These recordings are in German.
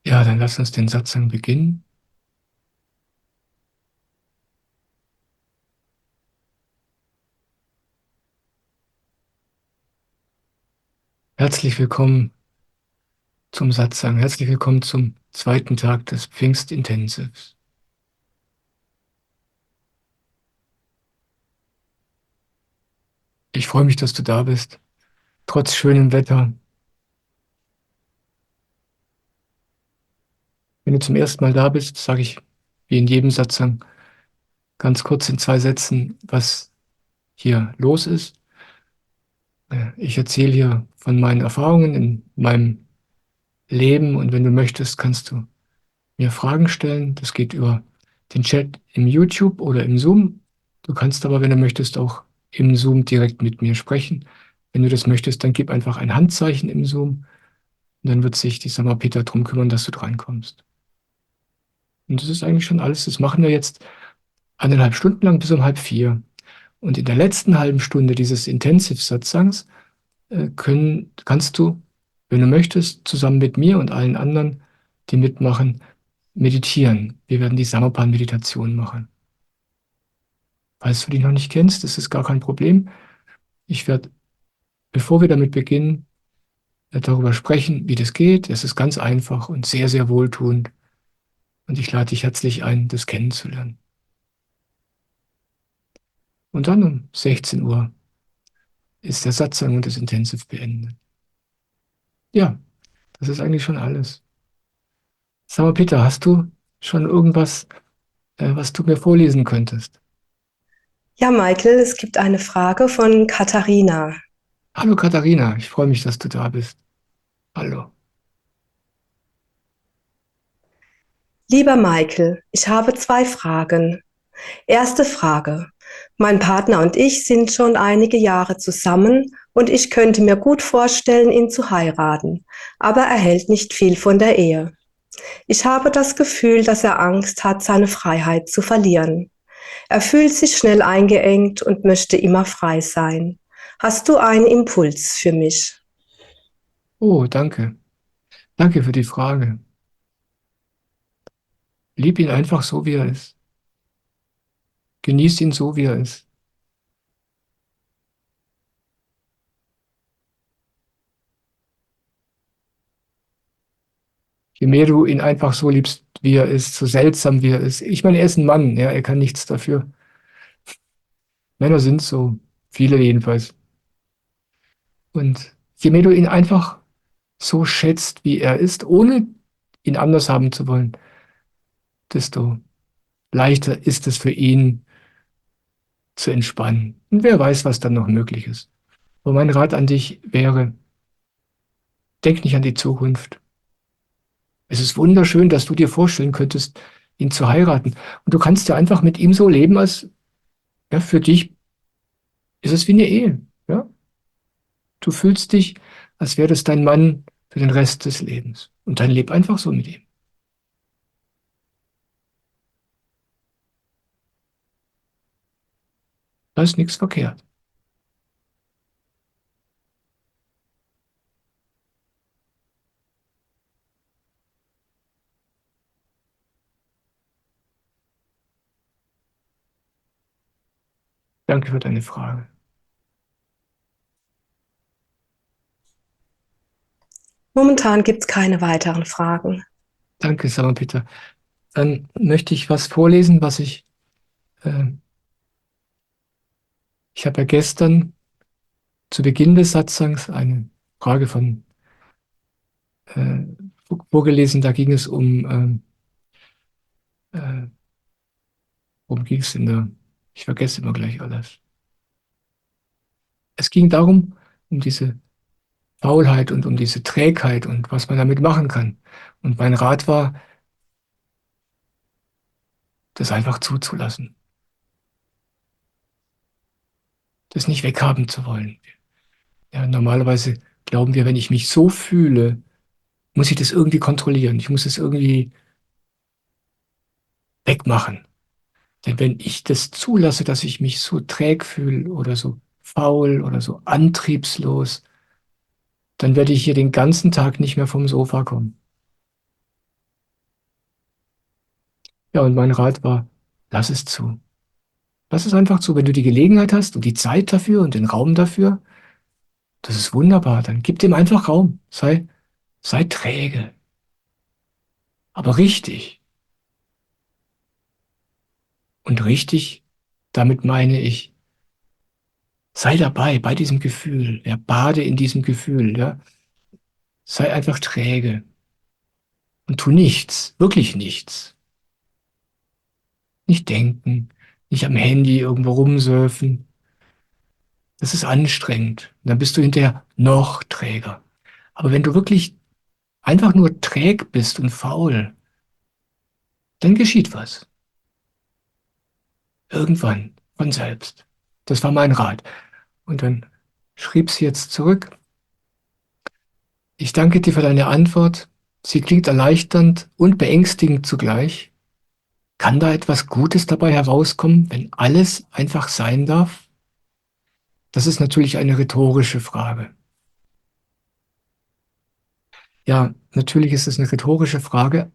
Ja, dann lass uns den Satzang beginnen. Herzlich willkommen zum Satzang. Herzlich willkommen zum zweiten Tag des Pfingstintensives. Ich freue mich, dass du da bist, trotz schönem Wetter. Wenn du zum ersten Mal da bist, sage ich, wie in jedem Satzang, ganz kurz in 2 Sätzen, was hier los ist. Ich erzähle hier von meinen Erfahrungen in meinem Leben und wenn du möchtest, kannst du mir Fragen stellen. Das geht über den Chat im YouTube oder im Zoom. Du kannst aber, wenn du möchtest, auch im Zoom direkt mit mir sprechen. Wenn du das möchtest, dann gib einfach ein Handzeichen im Zoom und dann wird sich die Samapita darum kümmern, dass du drankommst. Und das ist eigentlich schon alles. Das machen wir jetzt 1,5 Stunden lang bis um 3:30. Und in der letzten halben Stunde dieses Intensiv-Satsangs kannst du, wenn du möchtest, zusammen mit mir und allen anderen, die mitmachen, meditieren. Wir werden die Samapan-Meditation machen. Falls du die noch nicht kennst, das ist gar kein Problem. Ich werde, bevor wir damit beginnen, darüber sprechen, wie das geht. Es ist ganz einfach und sehr, sehr wohltuend. Und ich lade dich herzlich ein, das kennenzulernen. Und dann um 16 Uhr ist der Satsang und das Intensiv beendet. Ja, das ist eigentlich schon alles. Sag mal, Peter, hast du schon irgendwas, was du mir vorlesen könntest? Ja, Michael, es gibt eine Frage von Katharina. Hallo Katharina, ich freue mich, dass du da bist. Hallo. Lieber Michael, ich habe 2 Fragen. Erste Frage. Mein Partner und ich sind schon einige Jahre zusammen und ich könnte mir gut vorstellen, ihn zu heiraten, aber er hält nicht viel von der Ehe. Ich habe das Gefühl, dass er Angst hat, seine Freiheit zu verlieren. Er fühlt sich schnell eingeengt und möchte immer frei sein. Hast du einen Impuls für mich? Oh, danke. Danke für die Frage. Lieb ihn einfach so, wie er ist. Genieß ihn so, wie er ist. Je mehr du ihn einfach so liebst, wie er ist, so seltsam wie er ist. Ich meine, er ist ein Mann, ja, er kann nichts dafür. Männer sind so, viele jedenfalls. Und je mehr du ihn einfach so schätzt, wie er ist, ohne ihn anders haben zu wollen, desto leichter ist es für ihn zu entspannen. Und wer weiß, was dann noch möglich ist. Aber mein Rat an dich wäre, denk nicht an die Zukunft. Es ist wunderschön, dass du dir vorstellen könntest, ihn zu heiraten. Und du kannst ja einfach mit ihm so leben, als ja, für dich ist es wie eine Ehe. Ja? Du fühlst dich, als wäre das dein Mann für den Rest des Lebens. Und dann leb einfach so mit ihm. Da ist nichts verkehrt. Danke für deine Frage. Momentan gibt es keine weiteren Fragen. Danke, Sarah Peter. Dann möchte ich was vorlesen, ich habe ja gestern zu Beginn des Satzangs eine Frage äh, vorgelesen. Da ging es äh, worum ging es denn da? Ich vergesse immer gleich alles. Es ging darum, um diese Faulheit und um diese Trägheit und was man damit machen kann. Und mein Rat war, das einfach zuzulassen, das nicht weghaben zu wollen. Ja, normalerweise glauben wir, wenn ich mich so fühle, muss ich das irgendwie kontrollieren. Ich muss es irgendwie wegmachen. Denn wenn ich das zulasse, dass ich mich so träg fühle oder so faul oder so antriebslos, dann werde ich hier den ganzen Tag nicht mehr vom Sofa kommen. Ja, und mein Rat war, lass es zu. Lass es einfach zu. Wenn du die Gelegenheit hast und die Zeit dafür und den Raum dafür, das ist wunderbar. Dann gib dem einfach Raum. Sei träge. Aber richtig. Und richtig, damit meine ich, sei dabei bei diesem Gefühl. Ja, bade in diesem Gefühl. Ja. Sei einfach träge. Und tu nichts. Wirklich nichts. Nicht denken. Nicht am Handy irgendwo rumsurfen. Das ist anstrengend. Und dann bist du hinterher noch träger. Aber wenn du wirklich einfach nur träg bist und faul, dann geschieht was. Irgendwann, von selbst. Das war mein Rat. Und dann schrieb sie jetzt zurück: Ich danke dir für deine Antwort. Sie klingt erleichternd und beängstigend zugleich. Kann da etwas Gutes dabei herauskommen, wenn alles einfach sein darf? Das ist natürlich eine rhetorische Frage. Ja, natürlich ist es eine rhetorische Frage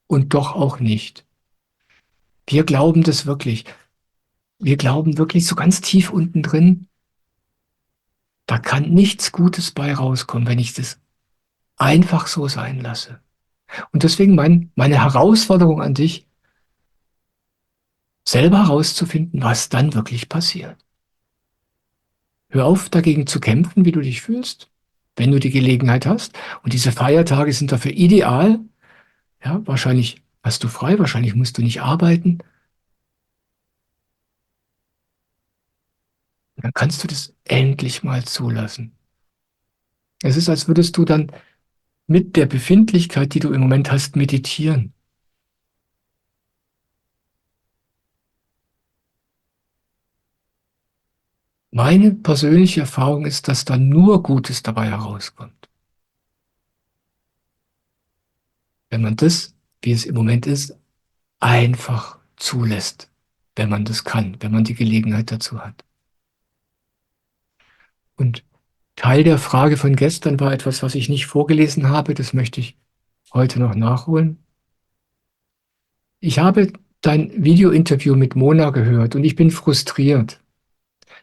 und doch auch nicht. Wir glauben das wirklich. Wir glauben wirklich so ganz tief unten drin, da kann nichts Gutes bei rauskommen, wenn ich das einfach so sein lasse. Und deswegen meine Herausforderung an dich, selber herauszufinden, was dann wirklich passiert. Hör auf, dagegen zu kämpfen, wie du dich fühlst, wenn du die Gelegenheit hast. Und diese Feiertage sind dafür ideal. Ja, wahrscheinlich hast du frei, wahrscheinlich musst du nicht arbeiten. Und dann kannst du das endlich mal zulassen. Es ist, als würdest du dann mit der Befindlichkeit, die du im Moment hast, meditieren. Meine persönliche Erfahrung ist, dass da nur Gutes dabei herauskommt. Wenn man das, wie es im Moment ist, einfach zulässt, wenn man das kann, wenn man die Gelegenheit dazu hat. Und Teil der Frage von gestern war etwas, was ich nicht vorgelesen habe, das möchte ich heute noch nachholen. Ich habe dein Video-Interview mit Mona gehört und ich bin frustriert,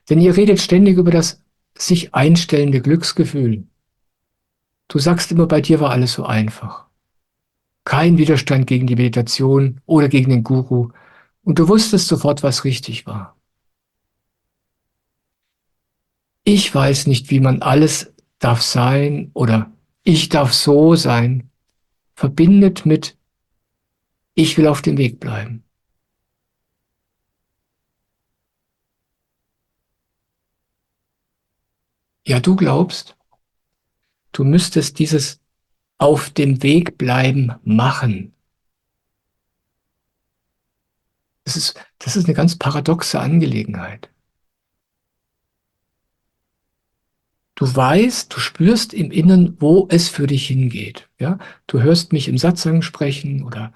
denn ihr redet ständig über das sich einstellende Glücksgefühl. Du sagst immer, bei dir war alles so einfach. Kein Widerstand gegen die Meditation oder gegen den Guru. Und du wusstest sofort, was richtig war. Ich weiß nicht, wie man alles darf sein oder ich darf so sein, verbindet mit ich will auf dem Weg bleiben. Ja, du glaubst, du müsstest dieses auf dem Weg bleiben machen. Das ist eine ganz paradoxe Angelegenheit. Du weißt, du spürst im Inneren, wo es für dich hingeht. Ja? Du hörst mich im Satzang sprechen oder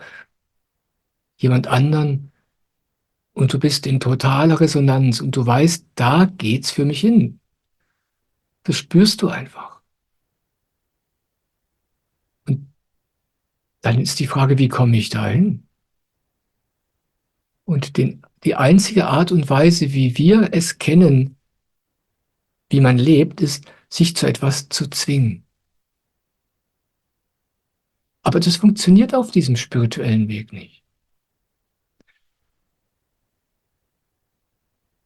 jemand anderen und du bist in totaler Resonanz und du weißt, da geht's für mich hin. Das spürst du einfach. Und dann ist die Frage, wie komme ich da hin? Und die einzige Art und Weise, wie wir es kennen, wie man lebt, ist, sich zu etwas zu zwingen. Aber das funktioniert auf diesem spirituellen Weg nicht.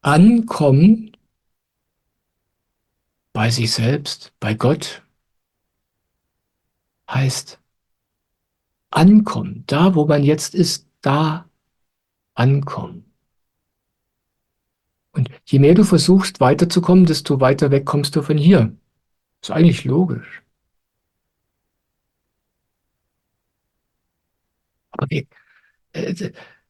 Ankommen bei sich selbst, bei Gott, heißt ankommen. Da, wo man jetzt ist, da ankommen. Und je mehr du versuchst, weiterzukommen, desto weiter weg kommst du von hier. Ist eigentlich logisch. Aber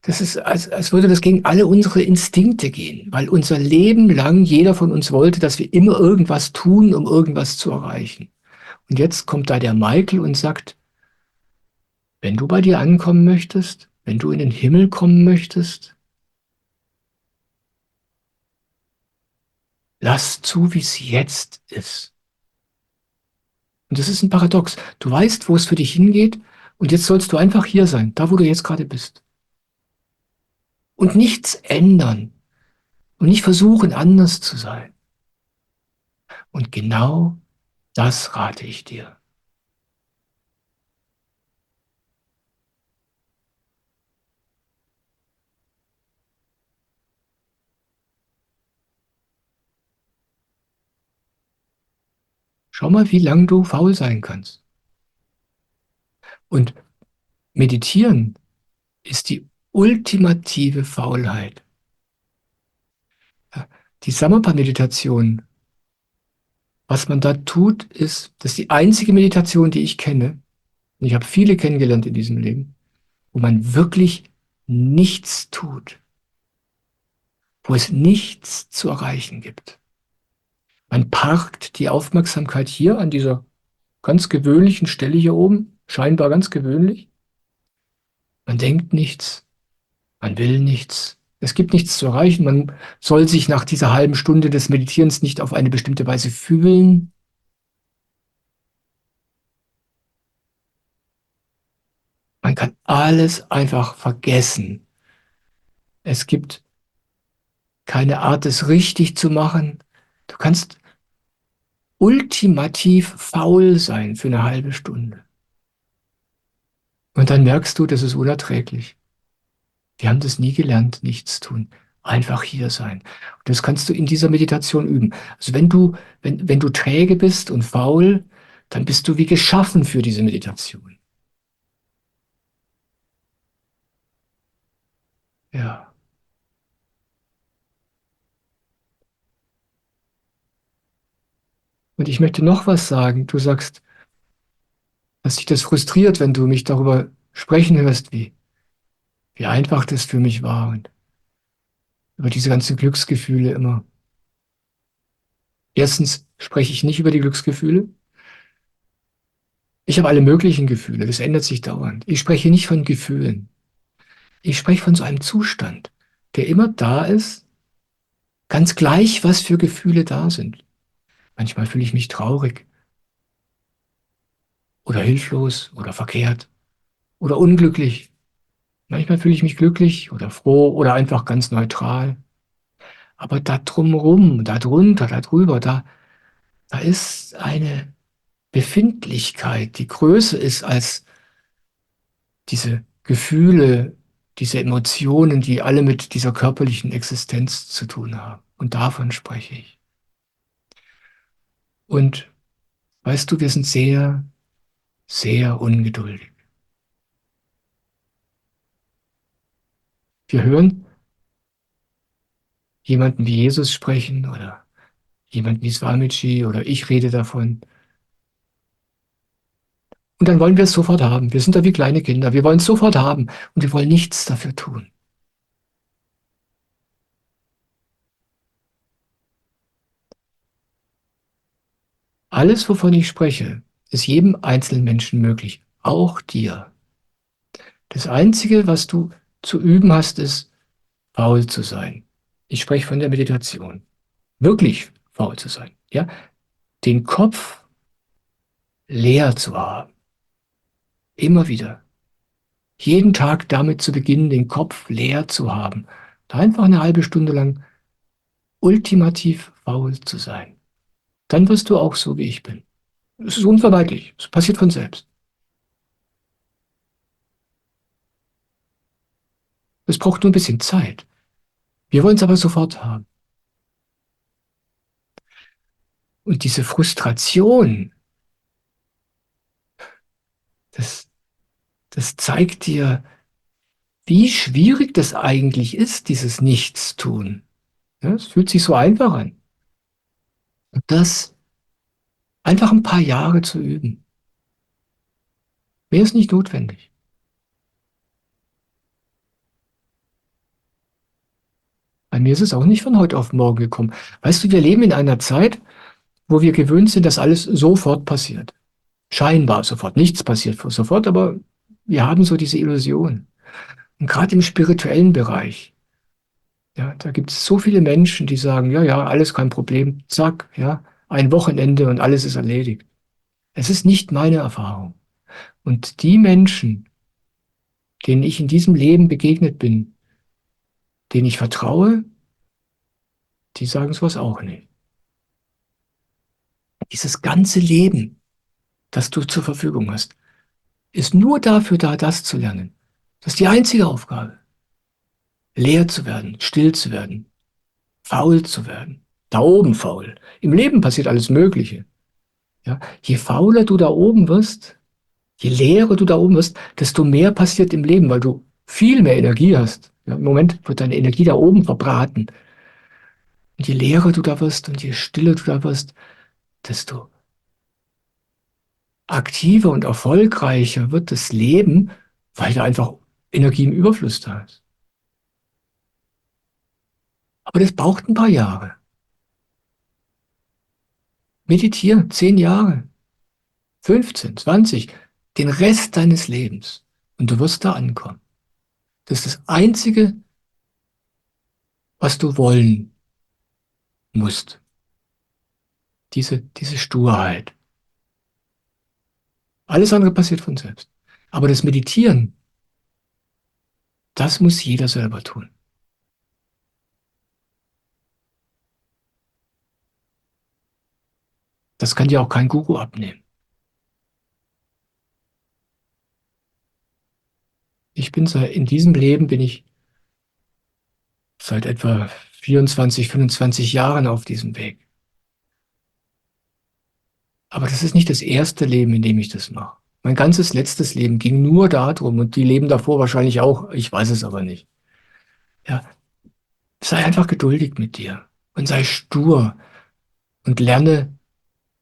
das ist, als würde das gegen alle unsere Instinkte gehen, weil unser Leben lang jeder von uns wollte, dass wir immer irgendwas tun, um irgendwas zu erreichen. Und jetzt kommt da der Michael und sagt, wenn du bei dir ankommen möchtest, wenn du in den Himmel kommen möchtest, lass zu, wie es jetzt ist. Und das ist ein Paradox. Du weißt, wo es für dich hingeht, und jetzt sollst du einfach hier sein, da wo du jetzt gerade bist. und nichts ändern und nicht versuchen, anders zu sein. Und genau das rate ich dir. Schau mal, wie lange du faul sein kannst. Und meditieren ist die ultimative Faulheit. Die Samatha-Meditation, was man da tut, ist, das ist die einzige Meditation, die ich kenne, und ich habe viele kennengelernt in diesem Leben, wo man wirklich nichts tut, wo es nichts zu erreichen gibt. Man parkt die Aufmerksamkeit hier an dieser ganz gewöhnlichen Stelle hier oben, scheinbar ganz gewöhnlich. Man denkt nichts, man will nichts. Es gibt nichts zu erreichen. Man soll sich nach dieser halben Stunde des Meditierens nicht auf eine bestimmte Weise fühlen. Man kann alles einfach vergessen. Es gibt keine Art, es richtig zu machen. Du kannst ultimativ faul sein für eine halbe Stunde. Und dann merkst du, das ist unerträglich. Wir haben das nie gelernt, nichts tun. Einfach hier sein. Und das kannst du in dieser Meditation üben. Also wenn du träge bist und faul, dann bist du wie geschaffen für diese Meditation. Ja. Und ich möchte noch was sagen. Du sagst, dass dich das frustriert, wenn du mich darüber sprechen hörst, wie einfach das für mich war und über diese ganzen Glücksgefühle immer. Erstens spreche ich nicht über die Glücksgefühle. Ich habe alle möglichen Gefühle. Das ändert sich dauernd. Ich spreche nicht von Gefühlen. Ich spreche von so einem Zustand, der immer da ist, ganz gleich, was für Gefühle da sind. Manchmal fühle ich mich traurig oder hilflos oder verkehrt oder unglücklich. Manchmal fühle ich mich glücklich oder froh oder einfach ganz neutral. Aber da drumherum, da drunter, da drüber, da ist eine Befindlichkeit, die größer ist als diese Gefühle, diese Emotionen, die alle mit dieser körperlichen Existenz zu tun haben. Und davon spreche ich. Und weißt du, wir sind sehr, sehr ungeduldig. Wir hören jemanden wie Jesus sprechen oder jemanden wie Swamiji oder ich rede davon. Und dann wollen wir es sofort haben. Wir sind da wie kleine Kinder. Wir wollen es sofort haben und wir wollen nichts dafür tun. Alles, wovon ich spreche, ist jedem einzelnen Menschen möglich, auch dir. Das Einzige, was du zu üben hast, ist, faul zu sein. Ich spreche von der Meditation. Wirklich faul zu sein. Ja? Den Kopf leer zu haben. Immer wieder. Jeden Tag damit zu beginnen, den Kopf leer zu haben. Da einfach eine halbe Stunde lang ultimativ faul zu sein. Dann wirst du auch so, wie ich bin. Es ist unvermeidlich. Es passiert von selbst. Es braucht nur ein bisschen Zeit. Wir wollen es aber sofort haben. Und diese Frustration, das, das zeigt dir, wie schwierig das eigentlich ist, dieses Nichtstun. Ja, es fühlt sich so einfach an. Und das einfach ein paar Jahre zu üben. Mehr ist nicht notwendig. Bei mir ist es auch nicht von heute auf morgen gekommen. Weißt du, wir leben in einer Zeit, wo wir gewöhnt sind, dass alles sofort passiert. Scheinbar sofort. Nichts passiert sofort, aber wir haben so diese Illusion. Und gerade im spirituellen Bereich, ja, da gibt es so viele Menschen, die sagen, ja, ja, alles kein Problem, zack, ja, ein Wochenende und alles ist erledigt. Es ist nicht meine Erfahrung. Und die Menschen, denen ich in diesem Leben begegnet bin, denen ich vertraue, die sagen sowas auch nicht. Dieses ganze Leben, das du zur Verfügung hast, ist nur dafür da, das zu lernen. Das ist die einzige Aufgabe. Leer zu werden, still zu werden, faul zu werden. Da oben faul. Im Leben passiert alles Mögliche. Ja? Je fauler du da oben wirst, je leerer du da oben wirst, desto mehr passiert im Leben, weil du viel mehr Energie hast. Ja, im Moment wird deine Energie da oben verbraten. Und je leerer du da wirst und je stiller du da wirst, desto aktiver und erfolgreicher wird das Leben, weil da einfach Energie im Überfluss da ist. Aber das braucht ein paar Jahre. Meditiere 10 Jahre, 15, 20, den Rest deines Lebens. Und du wirst da ankommen. Das ist das Einzige, was du wollen musst. Diese Sturheit. Alles andere passiert von selbst. Aber das Meditieren, das muss jeder selber tun. Das kann dir auch kein Guru abnehmen. In diesem Leben bin ich seit etwa 24, 25 Jahren auf diesem Weg. Aber das ist nicht das erste Leben, in dem ich das mache. Mein ganzes letztes Leben ging nur darum und die Leben davor wahrscheinlich auch, ich weiß es aber nicht. Ja, sei einfach geduldig mit dir und sei stur und lerne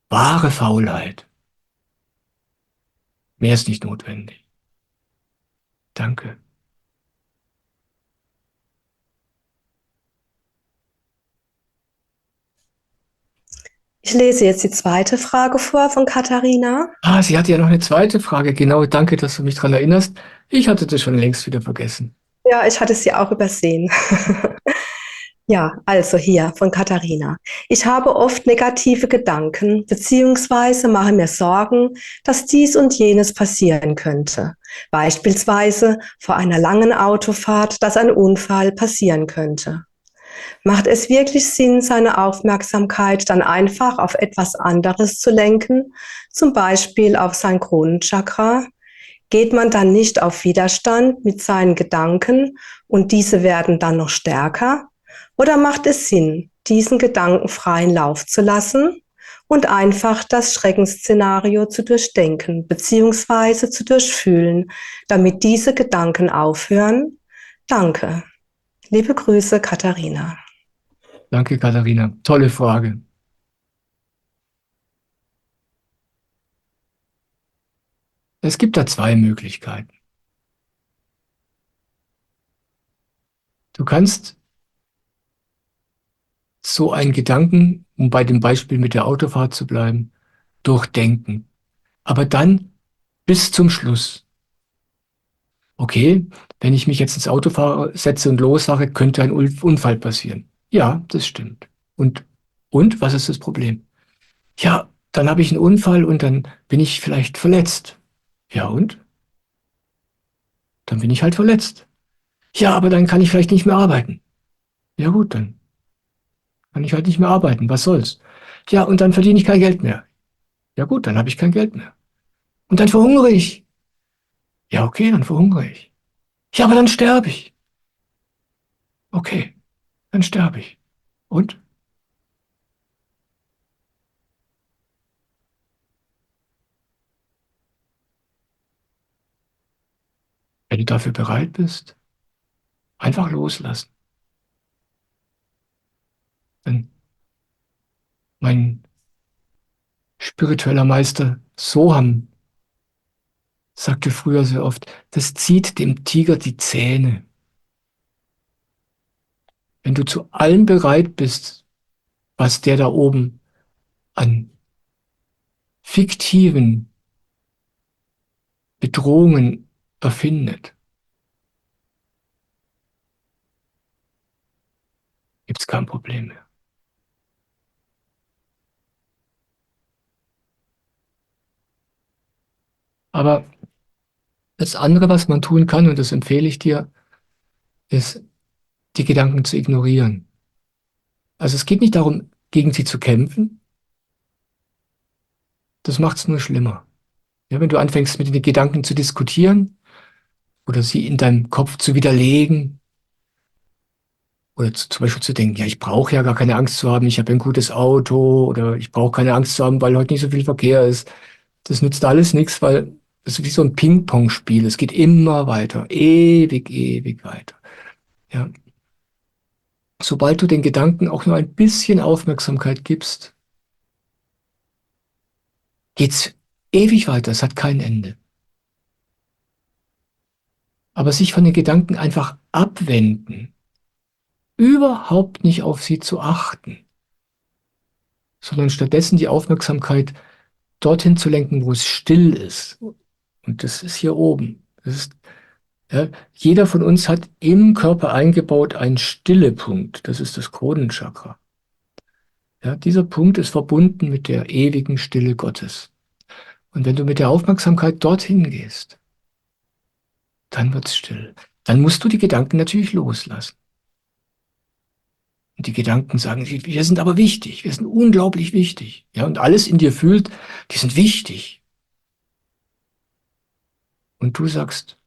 wahre Faulheit. Mehr ist nicht notwendig. Danke. Ich lese jetzt die zweite Frage vor von Katharina. Ah, sie hatte ja noch eine zweite Frage. Genau, danke, dass du mich daran erinnerst. Ich hatte das schon längst wieder vergessen. Ja, ich hatte sie auch übersehen. Ja, also hier von Katharina. Ich habe oft negative Gedanken beziehungsweise mache mir Sorgen, dass dies und jenes passieren könnte. Beispielsweise vor einer langen Autofahrt, dass ein Unfall passieren könnte. Macht es wirklich Sinn, seine Aufmerksamkeit dann einfach auf etwas anderes zu lenken, zum Beispiel auf sein Kronenchakra? Geht man dann nicht auf Widerstand mit seinen Gedanken und diese werden dann noch stärker? Oder macht es Sinn, diesen Gedanken freien Lauf zu lassen und einfach das Schreckensszenario zu durchdenken bzw. zu durchfühlen, damit diese Gedanken aufhören? Danke. Liebe Grüße, Katharina. Danke, Katharina. Tolle Frage. Es gibt da zwei Möglichkeiten. Du kannst so einen Gedanken, um bei dem Beispiel mit der Autofahrt zu bleiben, durchdenken. Aber dann bis zum Schluss. Okay, wenn ich mich jetzt ins Auto setze und losfahre, könnte ein Unfall passieren. Ja, das stimmt. Und, und was ist das Problem? Ja, dann habe ich einen Unfall und dann bin ich vielleicht verletzt. Ja, und? Dann bin ich halt verletzt. Ja, aber dann kann ich vielleicht nicht mehr arbeiten. Ja gut, dann kann ich halt nicht mehr arbeiten. Was soll's? Ja, und dann verdiene ich kein Geld mehr. Ja gut, dann habe ich kein Geld mehr. Und dann verhungere ich. Ja, okay, dann verhungere ich. Ja, aber dann sterbe ich. Okay, dann sterbe ich. Und? Wenn du dafür bereit bist, einfach loslassen. Denn mein spiritueller Meister Soham sagte früher sehr oft, das zieht dem Tiger die Zähne. Wenn du zu allem bereit bist, was der da oben an fiktiven Bedrohungen erfindet, gibt es kein Problem mehr. Aber das andere, was man tun kann, und das empfehle ich dir, ist die Gedanken zu ignorieren. Also es geht nicht darum, gegen sie zu kämpfen. Das macht es nur schlimmer. Ja, wenn du anfängst, mit den Gedanken zu diskutieren oder sie in deinem Kopf zu widerlegen oder zum Beispiel zu denken, ja, ich brauche ja gar keine Angst zu haben, ich habe ein gutes Auto oder ich brauche keine Angst zu haben, weil heute nicht so viel Verkehr ist. Das nützt alles nichts, weil es ist wie so ein Ping-Pong-Spiel. Es geht immer weiter, ewig, ewig weiter. Ja. Sobald du den Gedanken auch nur ein bisschen Aufmerksamkeit gibst, geht's ewig weiter. Es hat kein Ende. Aber sich von den Gedanken einfach abwenden, überhaupt nicht auf sie zu achten, sondern stattdessen die Aufmerksamkeit dorthin zu lenken, wo es still ist. Und das ist hier oben. Das ist, ja, jeder von uns hat im Körper eingebaut einen Stillepunkt. Das ist das Kronenchakra. Ja, dieser Punkt ist verbunden mit der ewigen Stille Gottes. Und wenn du mit der Aufmerksamkeit dorthin gehst, dann wird es still. Dann musst du die Gedanken natürlich loslassen. Und die Gedanken sagen, wir sind aber wichtig, wir sind unglaublich wichtig. Ja, und alles in dir fühlt, die sind wichtig. Und du sagst,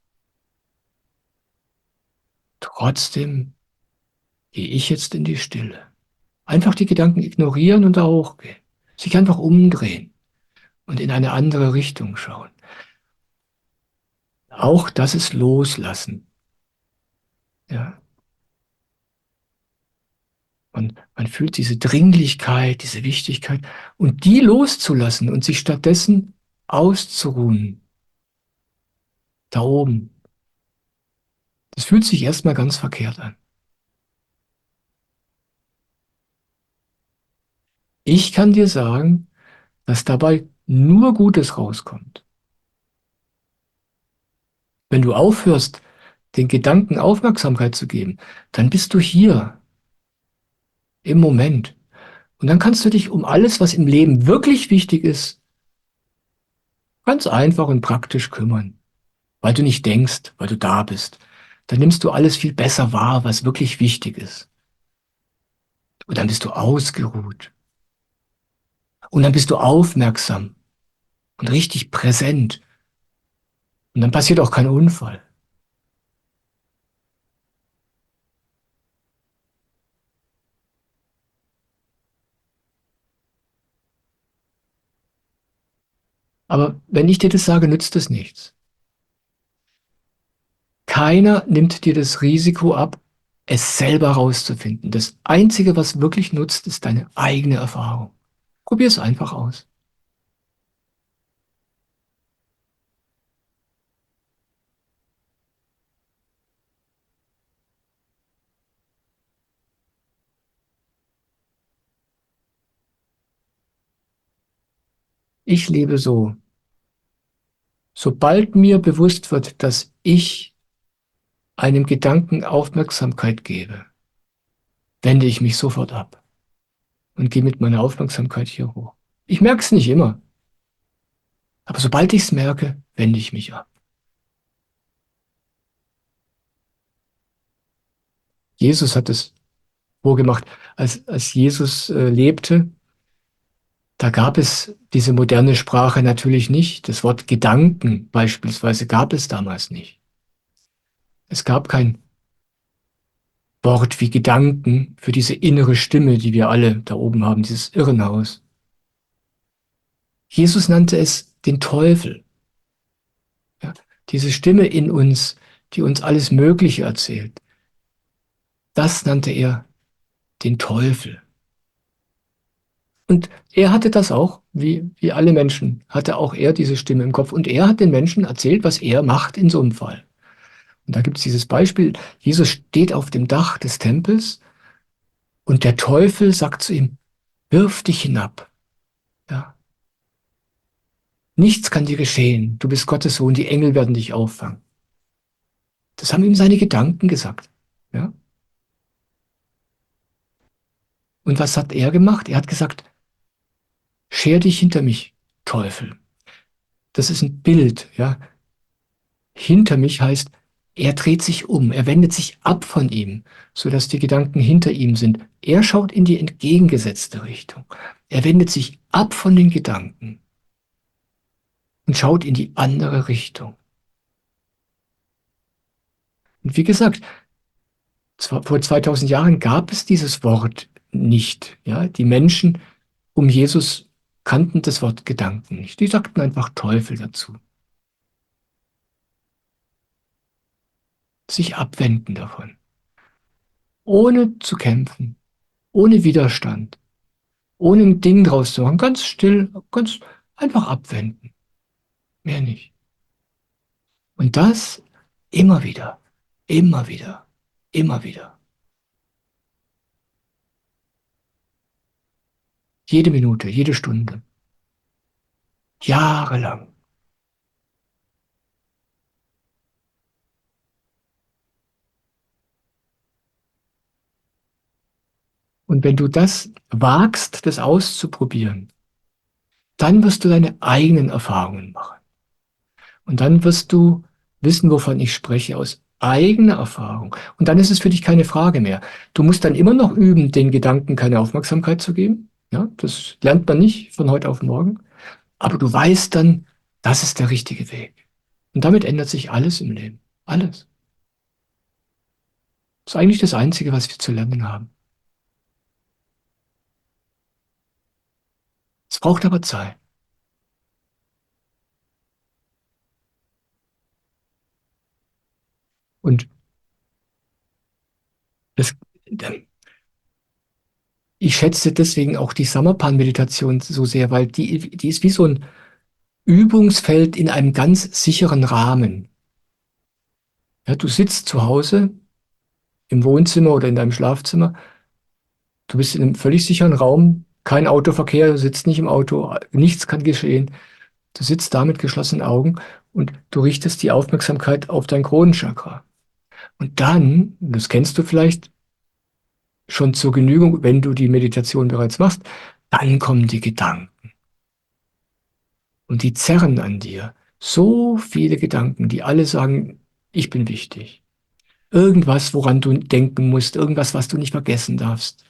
trotzdem gehe ich jetzt in die Stille. Einfach die Gedanken ignorieren und da hochgehen. Sich einfach umdrehen und in eine andere Richtung schauen. Auch das ist Loslassen. Ja. Man fühlt diese Dringlichkeit, diese Wichtigkeit und die loszulassen und sich stattdessen auszuruhen. Da oben. Das fühlt sich erstmal ganz verkehrt an. Ich kann dir sagen, dass dabei nur Gutes rauskommt. Wenn du aufhörst, den Gedanken Aufmerksamkeit zu geben, dann bist du hier im Moment. Und dann kannst du dich um alles, was im Leben wirklich wichtig ist, ganz einfach und praktisch kümmern. Weil du nicht denkst, weil du da bist. Dann nimmst du alles viel besser wahr, was wirklich wichtig ist. Und dann bist du ausgeruht. Und dann bist du aufmerksam und richtig präsent. Und dann passiert auch kein Unfall. Aber wenn ich dir das sage, nützt es nichts. Keiner nimmt dir das Risiko ab, es selber rauszufinden. Das Einzige, was wirklich nutzt, ist deine eigene Erfahrung. Probier es einfach aus. Ich lebe so. Sobald mir bewusst wird, dass ich einem Gedanken Aufmerksamkeit gebe, wende ich mich sofort ab und gehe mit meiner Aufmerksamkeit hier hoch. Ich merke es nicht immer, aber sobald ich es merke, wende ich mich ab. Jesus hat es vorgemacht. Als Jesus lebte, da gab es diese moderne Sprache natürlich nicht. Das Wort Gedanken beispielsweise gab es damals nicht. Es gab kein Wort wie Gedanken für diese innere Stimme, die wir alle da oben haben, dieses Irrenhaus. Jesus nannte es den Teufel. Ja, diese Stimme in uns, die uns alles Mögliche erzählt. Das nannte er den Teufel. Und er hatte das auch, wie alle Menschen, hatte auch er diese Stimme im Kopf. Und er hat den Menschen erzählt, was er macht in so einem Fall. Und da gibt es dieses Beispiel, Jesus steht auf dem Dach des Tempels und der Teufel sagt zu ihm, wirf dich hinab. Ja. Nichts kann dir geschehen, du bist Gottes Sohn, die Engel werden dich auffangen. Das haben ihm seine Gedanken gesagt. Ja. Und was hat er gemacht? Er hat gesagt, scher dich hinter mich, Teufel. Das ist ein Bild. Ja. Hinter mich heißt, Er dreht sich um, er wendet sich ab von ihm, sodass die Gedanken hinter ihm sind. Er schaut in die entgegengesetzte Richtung. Er wendet sich ab von den Gedanken und schaut in die andere Richtung. Und wie gesagt, vor 2000 Jahren gab es dieses Wort nicht. Ja? Die Menschen um Jesus kannten das Wort Gedanken nicht. Die sagten einfach Teufel dazu. Sich abwenden davon. Ohne zu kämpfen, ohne Widerstand, ohne ein Ding draus zu machen. Ganz still, ganz einfach abwenden. Mehr nicht. Und das immer wieder, immer wieder, immer wieder. Jede Minute, jede Stunde. Jahrelang. Und wenn du das wagst, das auszuprobieren, dann wirst du deine eigenen Erfahrungen machen. Und dann wirst du wissen, wovon ich spreche, aus eigener Erfahrung. Und dann ist es für dich keine Frage mehr. Du musst dann immer noch üben, den Gedanken keine Aufmerksamkeit zu geben. Ja, das lernt man nicht von heute auf morgen. Aber du weißt dann, das ist der richtige Weg. Und damit ändert sich alles im Leben. Alles. Das ist eigentlich das Einzige, was wir zu lernen haben. Es braucht aber Zeit. Und das, ich schätze deswegen auch die Samapan-Meditation so sehr, weil die ist wie so ein Übungsfeld in einem ganz sicheren Rahmen. Ja, du sitzt zu Hause im Wohnzimmer oder in deinem Schlafzimmer. Du bist in einem völlig sicheren Raum, kein Autoverkehr, du sitzt nicht im Auto, nichts kann geschehen. Du sitzt da mit geschlossenen Augen und du richtest die Aufmerksamkeit auf dein Kronenchakra. Und dann, das kennst du vielleicht schon zur Genüge, wenn du die Meditation bereits machst, dann kommen die Gedanken. Und die zerren an dir. So viele Gedanken, die alle sagen, ich bin wichtig. Irgendwas, woran du denken musst, irgendwas, was du nicht vergessen darfst.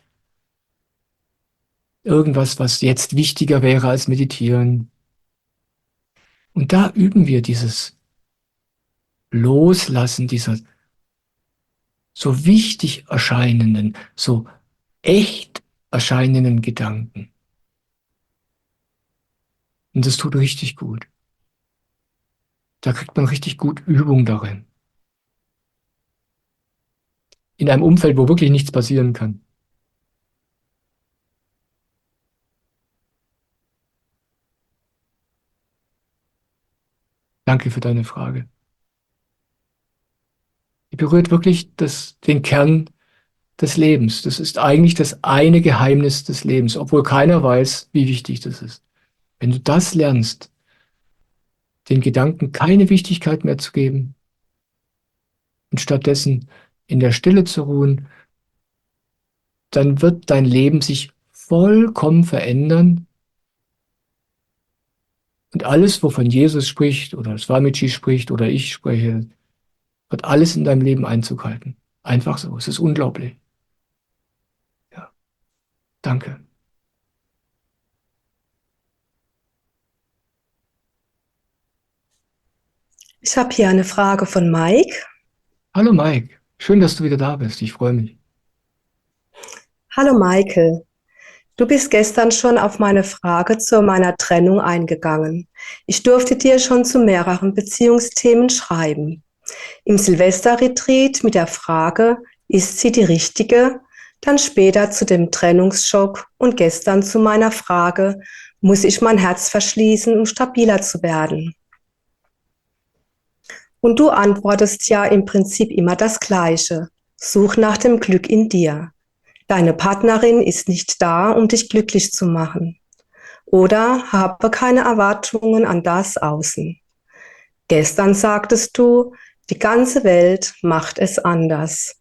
Irgendwas, was jetzt wichtiger wäre als meditieren. Und da üben wir dieses Loslassen dieser so wichtig erscheinenden, so echt erscheinenden Gedanken. Und das tut richtig gut. Da kriegt man richtig gut Übung darin. In einem Umfeld, wo wirklich nichts passieren kann. Danke für deine Frage. Die berührt wirklich den Kern des Lebens. Das ist eigentlich das eine Geheimnis des Lebens, obwohl keiner weiß, wie wichtig das ist. Wenn du das lernst, den Gedanken keine Wichtigkeit mehr zu geben und stattdessen in der Stille zu ruhen, dann wird dein Leben sich vollkommen verändern. Und alles, wovon Jesus spricht oder Swamiji spricht oder ich spreche, wird alles in deinem Leben Einzug halten. Einfach so. Es ist unglaublich. Ja, danke. Ich habe hier eine Frage von Mike. Hallo Mike, schön, dass du wieder da bist. Ich freue mich. Hallo Michael, du bist gestern schon auf meine Frage zu meiner Trennung eingegangen. Ich durfte dir schon zu mehreren Beziehungsthemen schreiben. Im Silvesterretreat mit der Frage, ist sie die richtige? Dann später zu dem Trennungsschock und gestern zu meiner Frage, muss ich mein Herz verschließen, um stabiler zu werden? Und du antwortest ja im Prinzip immer das Gleiche. Such nach dem Glück in dir. Deine Partnerin ist nicht da, um dich glücklich zu machen. Oder habe keine Erwartungen an das Außen. Gestern sagtest du, die ganze Welt macht es anders.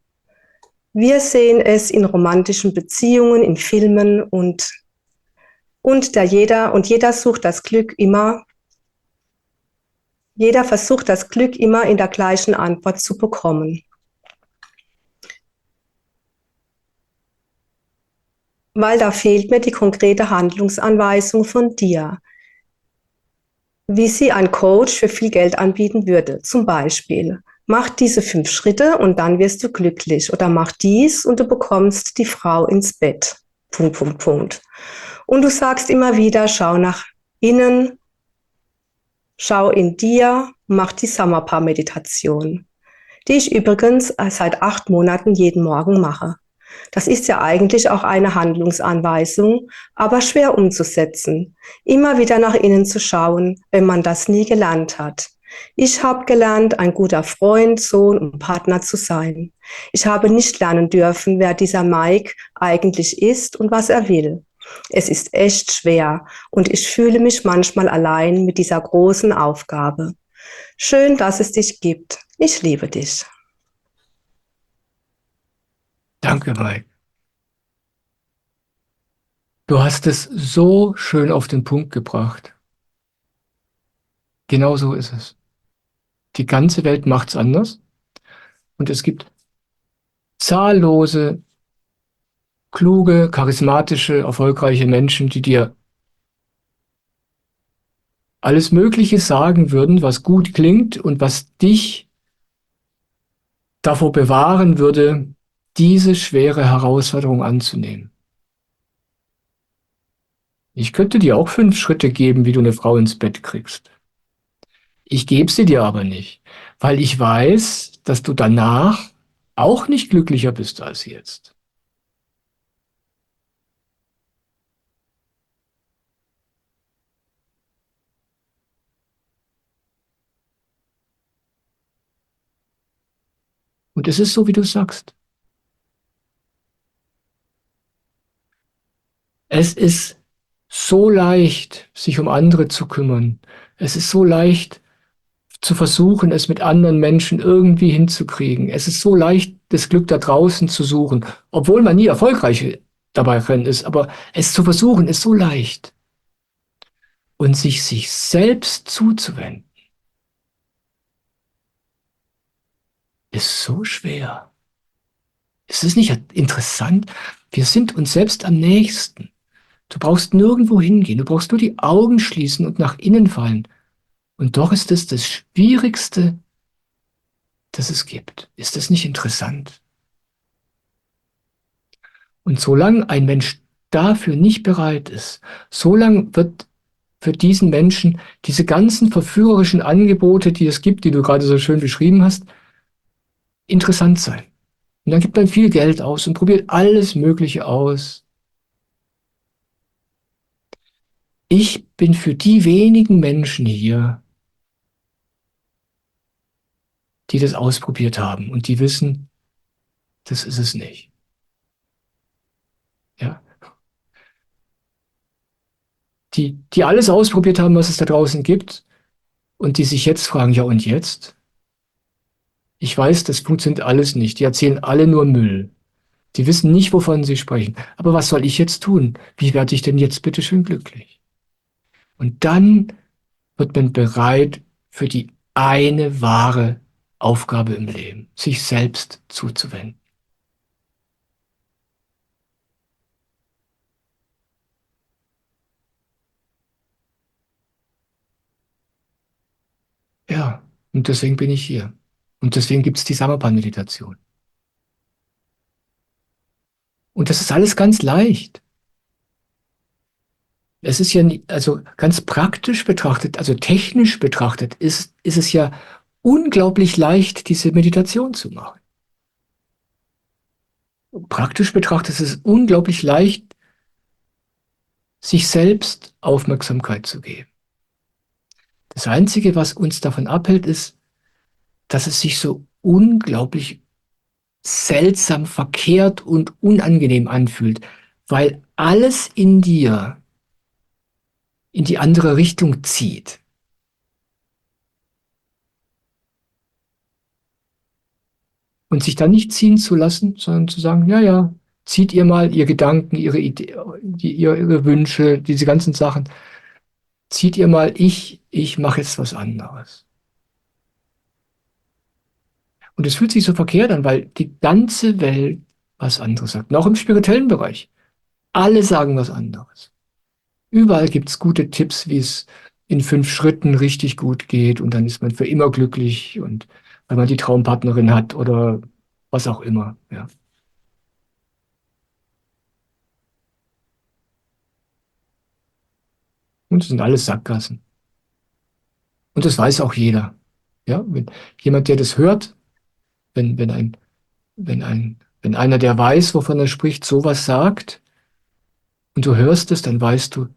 Wir sehen es in romantischen Beziehungen, in Filmen und jeder sucht das Glück immer, Jeder versucht das Glück immer in der gleichen Antwort zu bekommen. Weil da fehlt mir die konkrete Handlungsanweisung von dir, wie sie ein Coach für viel Geld anbieten würde. Zum Beispiel, mach diese 5 Schritte und dann wirst du glücklich. Oder mach dies und du bekommst die Frau ins Bett. Punkt, Punkt, Punkt. Und du sagst immer wieder, schau nach innen, schau in dir, mach die Samapa-Meditation, die ich übrigens seit 8 Monaten jeden Morgen mache. Das ist ja eigentlich auch eine Handlungsanweisung, aber schwer umzusetzen. Immer wieder nach innen zu schauen, wenn man das nie gelernt hat. Ich habe gelernt, ein guter Freund, Sohn und Partner zu sein. Ich habe nicht lernen dürfen, wer dieser Mike eigentlich ist und was er will. Es ist echt schwer und ich fühle mich manchmal allein mit dieser großen Aufgabe. Schön, dass es dich gibt. Ich liebe dich. Danke, Mike. Du hast es so schön auf den Punkt gebracht. Genau so ist es. Die ganze Welt macht's anders und es gibt zahllose, kluge, charismatische, erfolgreiche Menschen, die dir alles Mögliche sagen würden, was gut klingt und was dich davor bewahren würde, diese schwere Herausforderung anzunehmen. Ich könnte dir auch 5 Schritte geben, wie du eine Frau ins Bett kriegst. Ich gebe sie dir aber nicht, weil ich weiß, dass du danach auch nicht glücklicher bist als jetzt. Und es ist so, wie du sagst. Es ist so leicht, sich um andere zu kümmern. Es ist so leicht, zu versuchen, es mit anderen Menschen irgendwie hinzukriegen. Es ist so leicht, das Glück da draußen zu suchen, obwohl man nie erfolgreich dabei ist. Aber es zu versuchen, ist so leicht. Und sich selbst zuzuwenden, ist so schwer. Ist es nicht interessant? Wir sind uns selbst am nächsten. Du brauchst nirgendwo hingehen. Du brauchst nur die Augen schließen und nach innen fallen. Und doch ist es das Schwierigste, das es gibt. Ist das nicht interessant? Und solange ein Mensch dafür nicht bereit ist, solange wird für diesen Menschen diese ganzen verführerischen Angebote, die es gibt, die du gerade so schön beschrieben hast, interessant sein. Und dann gibt man viel Geld aus und probiert alles Mögliche aus. Ich bin für die wenigen Menschen hier, die das ausprobiert haben und die wissen, das ist es nicht. Ja. Die alles ausprobiert haben, was es da draußen gibt und die sich jetzt fragen, ja und jetzt? Ich weiß, das funktioniert alles nicht. Die erzählen alle nur Müll. Die wissen nicht, wovon sie sprechen. Aber was soll ich jetzt tun? Wie werde ich denn jetzt bitte schön glücklich? Und dann wird man bereit für die eine wahre Aufgabe im Leben, sich selbst zuzuwenden. Ja, und deswegen bin ich hier. Und deswegen gibt es die Samapan-Meditation. Und das ist alles ganz leicht. Es ist ja, also ganz praktisch betrachtet, also technisch betrachtet, ist es ja unglaublich leicht, diese Meditation zu machen. Praktisch betrachtet ist es unglaublich leicht, sich selbst Aufmerksamkeit zu geben. Das Einzige, was uns davon abhält, ist, dass es sich so unglaublich seltsam, verkehrt und unangenehm anfühlt, weil alles in dir in die andere Richtung zieht. Und sich dann nicht ziehen zu lassen, sondern zu sagen, ja, ja, zieht ihr mal ihr Gedanken, ihre Idee, ihre Wünsche, diese ganzen Sachen, zieht ihr mal, ich mache jetzt was anderes. Und es fühlt sich so verkehrt an, weil die ganze Welt was anderes sagt. Und auch im spirituellen Bereich. Alle sagen was anderes. Überall gibt es gute Tipps, wie es in 5 Schritten richtig gut geht und dann ist man für immer glücklich und weil man die Traumpartnerin hat oder was auch immer. Ja. Und es sind alles Sackgassen. Und das weiß auch jeder. Ja, wenn jemand, der das hört, wenn, wenn ein, wenn einer, der weiß, wovon er spricht, sowas sagt und du hörst es, dann weißt du,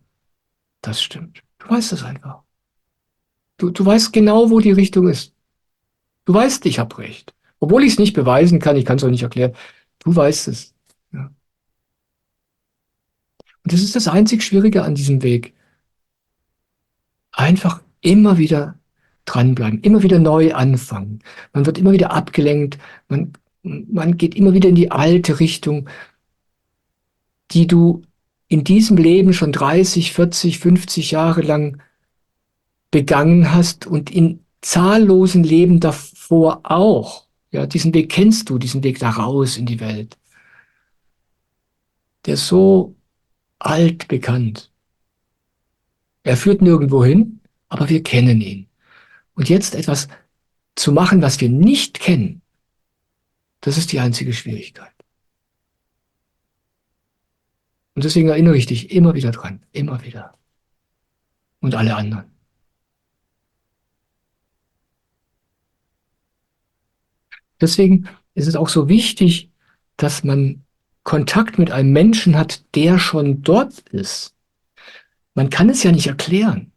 das stimmt. Du weißt es einfach. Du weißt genau, wo die Richtung ist. Du weißt, ich habe recht. Obwohl ich es nicht beweisen kann, ich kann es auch nicht erklären. Du weißt es. Ja. Und das ist das einzig Schwierige an diesem Weg. Einfach immer wieder dranbleiben, immer wieder neu anfangen. Man wird immer wieder abgelenkt, man geht immer wieder in die alte Richtung, die du in diesem Leben schon 30, 40, 50 Jahre lang begangen hast und in zahllosen Leben davor auch. Ja, diesen Weg kennst du, diesen Weg da raus in die Welt. Der ist so alt bekannt. Er führt nirgendwo hin, aber wir kennen ihn. Und jetzt etwas zu machen, was wir nicht kennen, das ist die einzige Schwierigkeit. Und deswegen erinnere ich dich immer wieder dran, immer wieder. Und alle anderen. Deswegen ist es auch so wichtig, dass man Kontakt mit einem Menschen hat, der schon dort ist. Man kann es ja nicht erklären.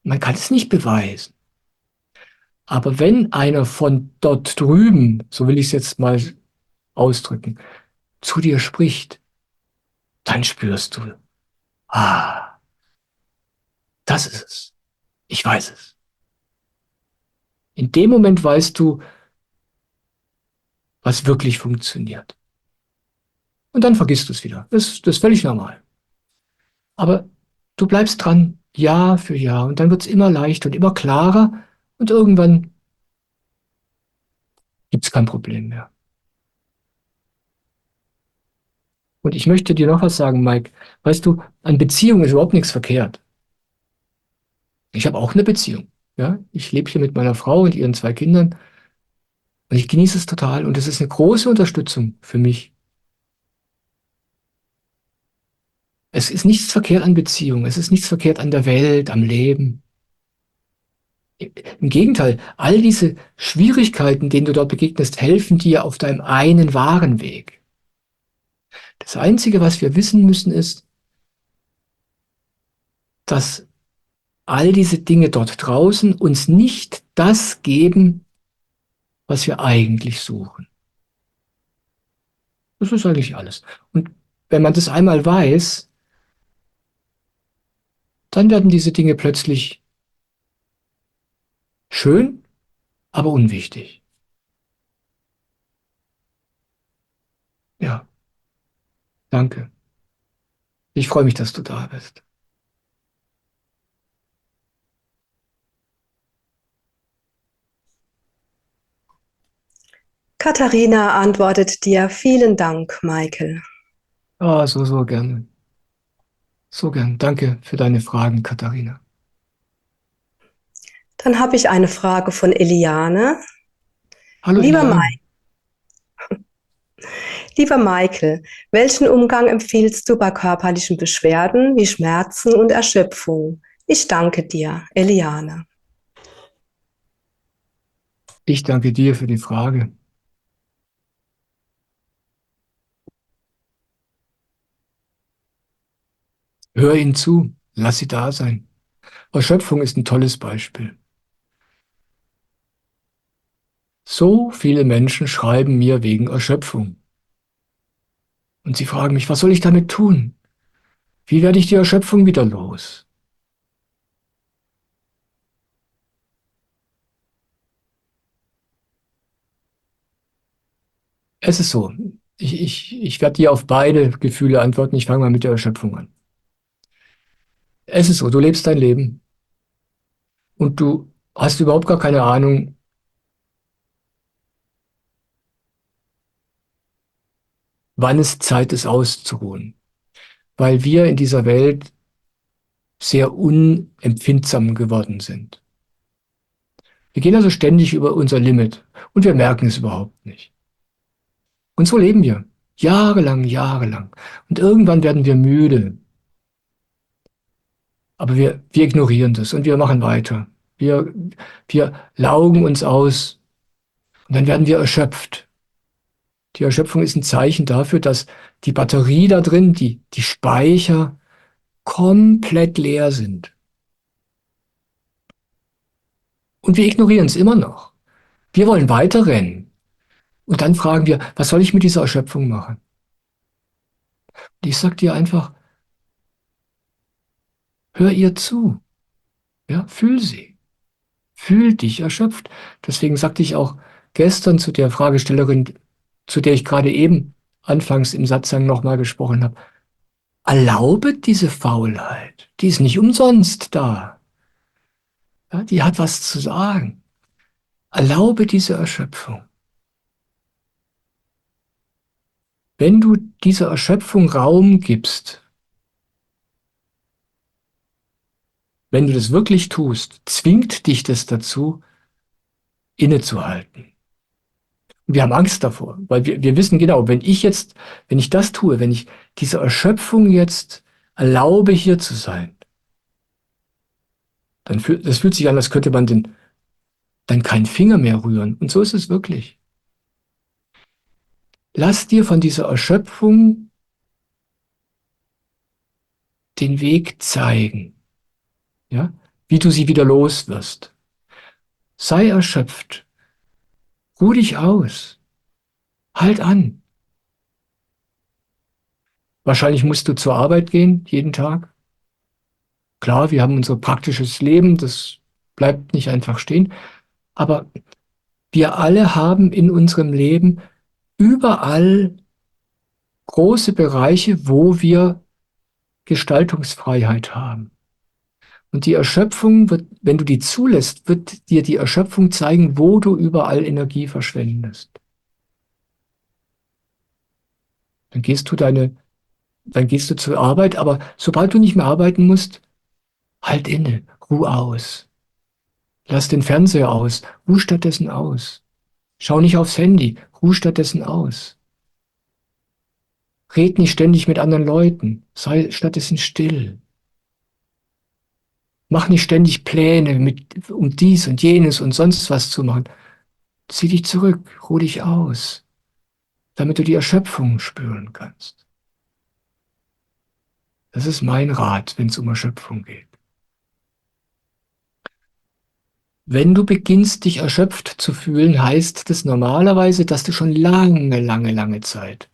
Man kann es nicht beweisen. Aber wenn einer von dort drüben, so will ich es jetzt mal ausdrücken, zu dir spricht, dann spürst du, ah, das ist es. Ich weiß es. In dem Moment weißt du, was wirklich funktioniert. Und dann vergisst du es wieder. Das ist völlig normal. Aber du bleibst dran, Jahr für Jahr. Und dann wird es immer leichter und immer klarer. Und irgendwann gibt es kein Problem mehr. Und ich möchte dir noch was sagen, Mike. Weißt du, an Beziehung ist überhaupt nichts verkehrt. Ich habe auch eine Beziehung. Ja, ich lebe hier mit meiner Frau und ihren 2 Kindern und ich genieße es total und es ist eine große Unterstützung für mich. Es ist nichts verkehrt an Beziehung, es ist nichts verkehrt an der Welt, am Leben. Im Gegenteil, all diese Schwierigkeiten, denen du dort begegnest, helfen dir auf deinem einen wahren Weg. Das Einzige, was wir wissen müssen, ist, dass all diese Dinge dort draußen uns nicht das geben, was wir eigentlich suchen. Das ist eigentlich alles. Und wenn man das einmal weiß, dann werden diese Dinge plötzlich schön, aber unwichtig. Ja, danke. Ich freue mich, dass du da bist. Katharina antwortet dir: Vielen Dank, Michael. Ah, so gerne. So gern. Danke für deine Fragen, Katharina. Dann habe ich eine Frage von Eliane. Hallo, Lieber, Ma Eliane. lieber Michael, welchen Umgang empfiehlst du bei körperlichen Beschwerden wie Schmerzen und Erschöpfung? Ich danke dir, Eliane. Ich danke dir für die Frage. Hör ihnen zu. Lass sie da sein. Erschöpfung ist ein tolles Beispiel. So viele Menschen schreiben mir wegen Erschöpfung. Und sie fragen mich, was soll ich damit tun? Wie werde ich die Erschöpfung wieder los? Es ist so. Ich werde dir auf beide Gefühle antworten. Ich fange mal mit der Erschöpfung an. Es ist so, du lebst dein Leben und du hast überhaupt gar keine Ahnung, wann es Zeit ist, auszuruhen. Weil wir in dieser Welt sehr unempfindsam geworden sind. Wir gehen also ständig über unser Limit und wir merken es überhaupt nicht. Und so leben wir. Jahrelang, jahrelang. Und irgendwann werden wir müde. Aber wir ignorieren das und wir machen weiter. Wir laugen uns aus und dann werden wir erschöpft. Die Erschöpfung ist ein Zeichen dafür, dass die Batterie da drin, die Speicher komplett leer sind. Und wir ignorieren es immer noch. Wir wollen weiterrennen. Und dann fragen wir, was soll ich mit dieser Erschöpfung machen? Und ich sage dir einfach, hör ihr zu. Ja, fühl sie. Fühl dich erschöpft. Deswegen sagte ich auch gestern zu der Fragestellerin, zu der ich gerade eben anfangs im Satzang nochmal gesprochen habe, erlaube diese Faulheit. Die ist nicht umsonst da. Ja, die hat was zu sagen. Erlaube diese Erschöpfung. Wenn du dieser Erschöpfung Raum gibst, wenn du das wirklich tust, zwingt dich das dazu, innezuhalten. Wir haben Angst davor, weil wir wissen genau, wenn ich das tue, wenn ich diese Erschöpfung jetzt erlaube, hier zu sein, das fühlt sich an, als könnte man dann keinen Finger mehr rühren. Und so ist es wirklich. Lass dir von dieser Erschöpfung den Weg zeigen, ja, wie du sie wieder los wirst. Sei erschöpft. Ruh dich aus. Halt an. Wahrscheinlich musst du zur Arbeit gehen, jeden Tag. Klar, wir haben unser praktisches Leben, das bleibt nicht einfach stehen. Aber wir alle haben in unserem Leben überall große Bereiche, wo wir Gestaltungsfreiheit haben. Und die Erschöpfung wird, wenn du die zulässt, wird dir die Erschöpfung zeigen, wo du überall Energie verschwendest. Dann gehst du zur Arbeit, aber sobald du nicht mehr arbeiten musst, halt inne, ruh aus. Lass den Fernseher aus, ruh stattdessen aus. Schau nicht aufs Handy, ruh stattdessen aus. Red nicht ständig mit anderen Leuten, sei stattdessen still. Mach nicht ständig Pläne, um dies und jenes und sonst was zu machen. Zieh dich zurück, ruh dich aus, damit du die Erschöpfung spüren kannst. Das ist mein Rat, wenn es um Erschöpfung geht. Wenn du beginnst, dich erschöpft zu fühlen, heißt das normalerweise, dass du schon lange, lange, lange Zeit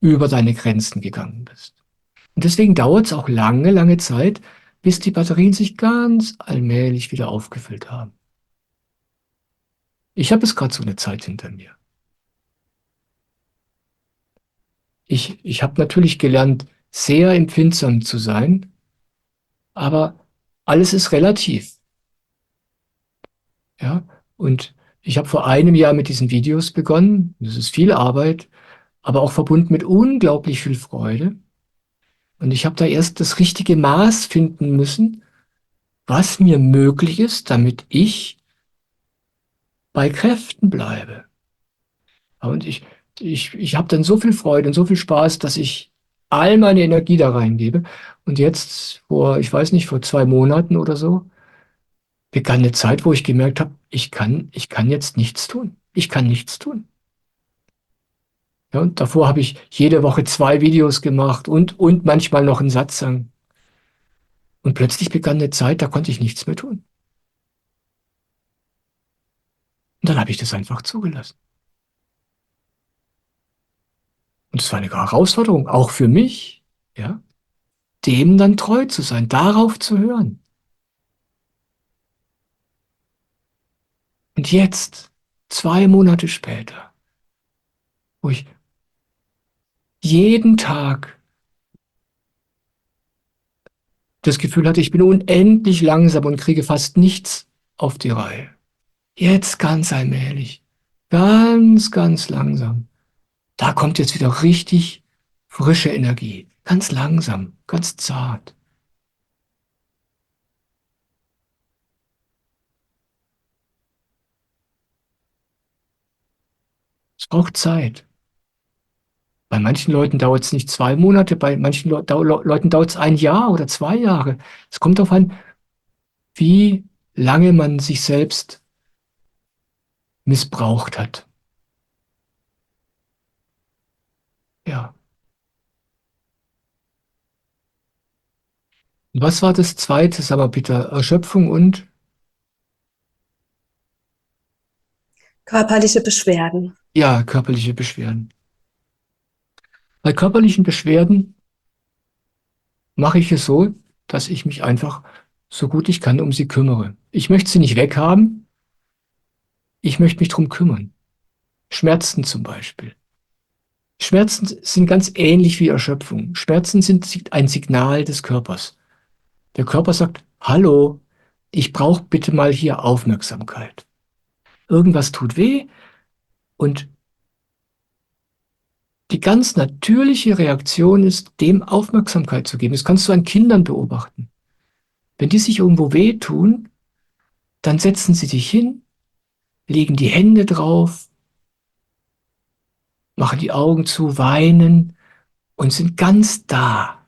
über deine Grenzen gegangen bist. Und deswegen dauert es auch lange, lange Zeit, bis die Batterien sich ganz allmählich wieder aufgefüllt haben. Ich habe es gerade so eine Zeit hinter mir. Ich habe natürlich gelernt, sehr empfindsam zu sein, aber alles ist relativ. Ja? Und ich habe vor einem Jahr mit diesen Videos begonnen. Das ist viel Arbeit, aber auch verbunden mit unglaublich viel Freude. Und ich habe da erst das richtige Maß finden müssen, was mir möglich ist, damit ich bei Kräften bleibe. Und ich habe dann so viel Freude und so viel Spaß, dass ich all meine Energie da reingebe. Und jetzt, ich weiß nicht, vor 2 Monaten oder so, begann eine Zeit, wo ich gemerkt habe, ich kann jetzt nichts tun. Ich kann nichts tun. Ja, und davor habe ich jede Woche 2 Videos gemacht und manchmal noch einen Satzang. Und plötzlich begann eine Zeit, da konnte ich nichts mehr tun. Und dann habe ich das einfach zugelassen. Und es war eine Herausforderung, auch für mich, ja, dem dann treu zu sein, darauf zu hören. Und jetzt, 2 Monate später, wo ich jeden Tag das Gefühl hatte, ich bin unendlich langsam und kriege fast nichts auf die Reihe. Jetzt ganz allmählich, ganz, ganz langsam. Da kommt jetzt wieder richtig frische Energie. Ganz langsam, ganz zart. Es braucht Zeit. Bei manchen Leuten dauert es nicht 2 Monate, bei manchen Leuten dauert es ein Jahr oder 2 Jahre. Es kommt darauf an, wie lange man sich selbst missbraucht hat. Ja. Und was war das Zweite, sag mal bitte? Erschöpfung und, Körperliche Beschwerden. ja, körperliche Beschwerden. Bei körperlichen Beschwerden mache ich es so, dass ich mich einfach so gut ich kann um sie kümmere. Ich möchte sie nicht weghaben, ich möchte mich drum kümmern. Schmerzen zum Beispiel. Schmerzen sind ganz ähnlich wie Erschöpfung. Schmerzen sind ein Signal des Körpers. Der Körper sagt, hallo, ich brauche bitte mal hier Aufmerksamkeit. Irgendwas tut weh und die ganz natürliche Reaktion ist, dem Aufmerksamkeit zu geben. Das kannst du an Kindern beobachten. Wenn die sich irgendwo wehtun, dann setzen sie sich hin, legen die Hände drauf, machen die Augen zu, weinen und sind ganz da.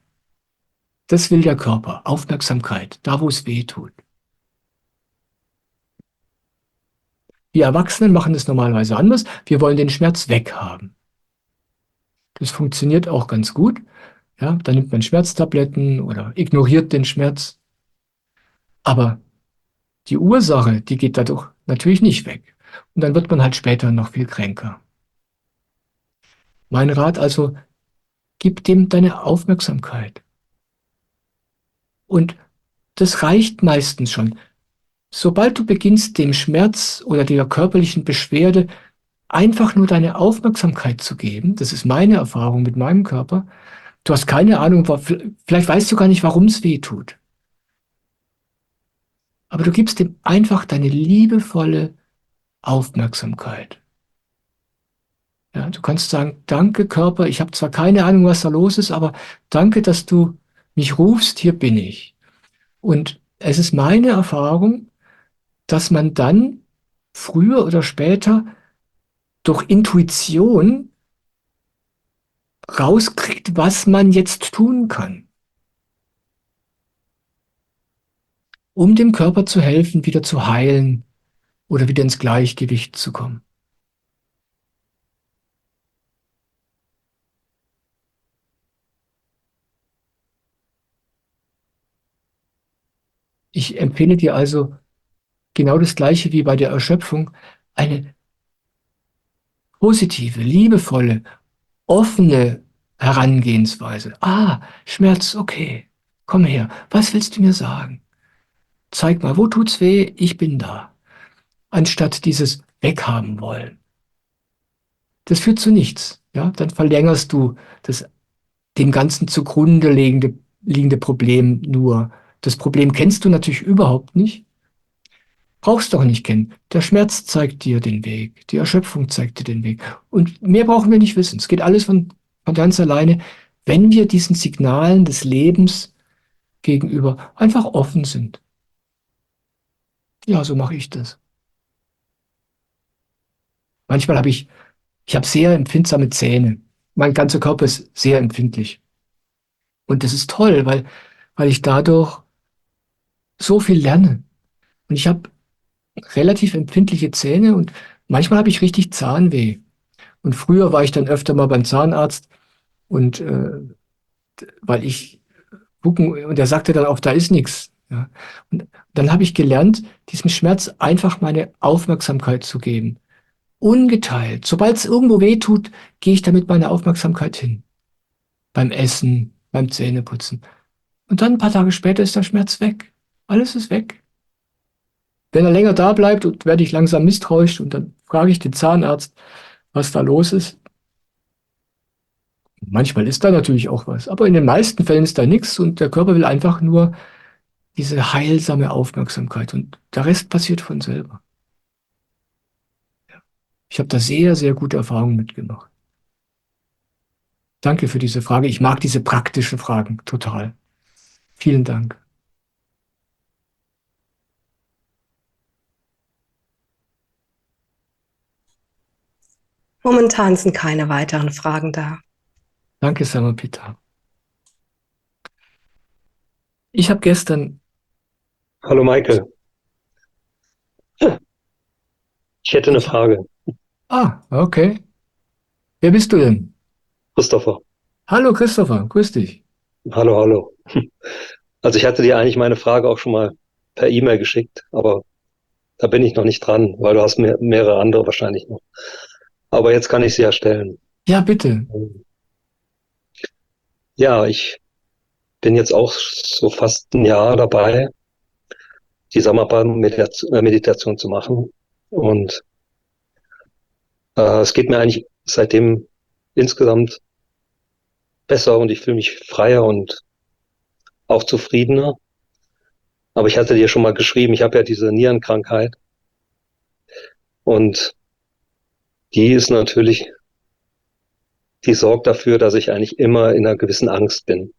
Das will der Körper, Aufmerksamkeit, da wo es weh tut. Wir Erwachsenen machen das normalerweise anders. Wir wollen den Schmerz weghaben. Das funktioniert auch ganz gut. Ja, dann nimmt man Schmerztabletten oder ignoriert den Schmerz. Aber die Ursache, die geht dadurch natürlich nicht weg. Und dann wird man halt später noch viel kränker. Mein Rat also, gib dem deine Aufmerksamkeit. Und das reicht meistens schon. Sobald du beginnst, dem Schmerz oder der körperlichen Beschwerde einfach nur deine Aufmerksamkeit zu geben, das ist meine Erfahrung mit meinem Körper, du hast keine Ahnung, vielleicht weißt du gar nicht, warum es weh tut. Aber du gibst ihm einfach deine liebevolle Aufmerksamkeit. Ja, du kannst sagen, danke Körper, ich habe zwar keine Ahnung, was da los ist, aber danke, dass du mich rufst, hier bin ich. Und es ist meine Erfahrung, dass man dann früher oder später durch Intuition rauskriegt, was man jetzt tun kann, um dem Körper zu helfen, wieder zu heilen oder wieder ins Gleichgewicht zu kommen. Ich empfehle dir also genau das Gleiche wie bei der Erschöpfung, eine positive, liebevolle, offene Herangehensweise. Ah, Schmerz, okay, komm her, was willst du mir sagen? Zeig mal, wo tut's weh? Ich bin da. Anstatt dieses Weghaben wollen. Das führt zu nichts. Ja, dann verlängerst du das dem Ganzen zugrunde liegende Problem nur. Das Problem kennst du natürlich überhaupt nicht. Brauchst doch nicht kennen. Der Schmerz zeigt dir den Weg. Die Erschöpfung zeigt dir den Weg. Und mehr brauchen wir nicht wissen. Es geht alles von ganz alleine, wenn wir diesen Signalen des Lebens gegenüber einfach offen sind. Ja, so mache ich das. Manchmal ich habe sehr empfindsame Zähne. Mein ganzer Körper ist sehr empfindlich. Und das ist toll, weil ich dadurch so viel lerne. Und ich habe relativ empfindliche Zähne und manchmal habe ich richtig Zahnweh. Und früher war ich dann öfter mal beim Zahnarzt und weil ich gucken, und er sagte dann auch, da ist nichts. Ja. Und dann habe ich gelernt, diesem Schmerz einfach meine Aufmerksamkeit zu geben. Ungeteilt. Sobald es irgendwo weh tut, gehe ich damit meine Aufmerksamkeit hin. Beim Essen, beim Zähneputzen. Und dann ein paar Tage später ist der Schmerz weg. Alles ist weg. Wenn er länger da bleibt, werde ich langsam misstrauisch und dann frage ich den Zahnarzt, was da los ist. Manchmal ist da natürlich auch was, aber in den meisten Fällen ist da nichts und der Körper will einfach nur diese heilsame Aufmerksamkeit und der Rest passiert von selber. Ich habe da sehr, sehr gute Erfahrungen mitgemacht. Danke für diese Frage. Ich mag diese praktischen Fragen total. Vielen Dank. Momentan sind keine weiteren Fragen da. Danke, Samapita. Ich habe gestern... Hallo Michael, ich hätte eine Frage. Okay. Wer bist du denn? Christopher, Hallo, Christopher. Grüß dich. hallo, hallo. Also ich hatte dir eigentlich meine Frage auch schon mal per E-Mail geschickt, aber da bin ich noch nicht dran, weil du hast mehrere andere wahrscheinlich noch. Aber jetzt kann ich sie ja stellen. Ja, bitte. Ja, ich bin jetzt auch so fast ein Jahr dabei, die Meditation zu machen. Und es geht mir eigentlich seitdem insgesamt besser und ich fühle mich freier und auch zufriedener. Aber ich hatte dir schon mal geschrieben, ich habe ja diese Nierenkrankheit und die ist natürlich, die sorgt dafür, dass ich eigentlich immer in einer gewissen Angst bin.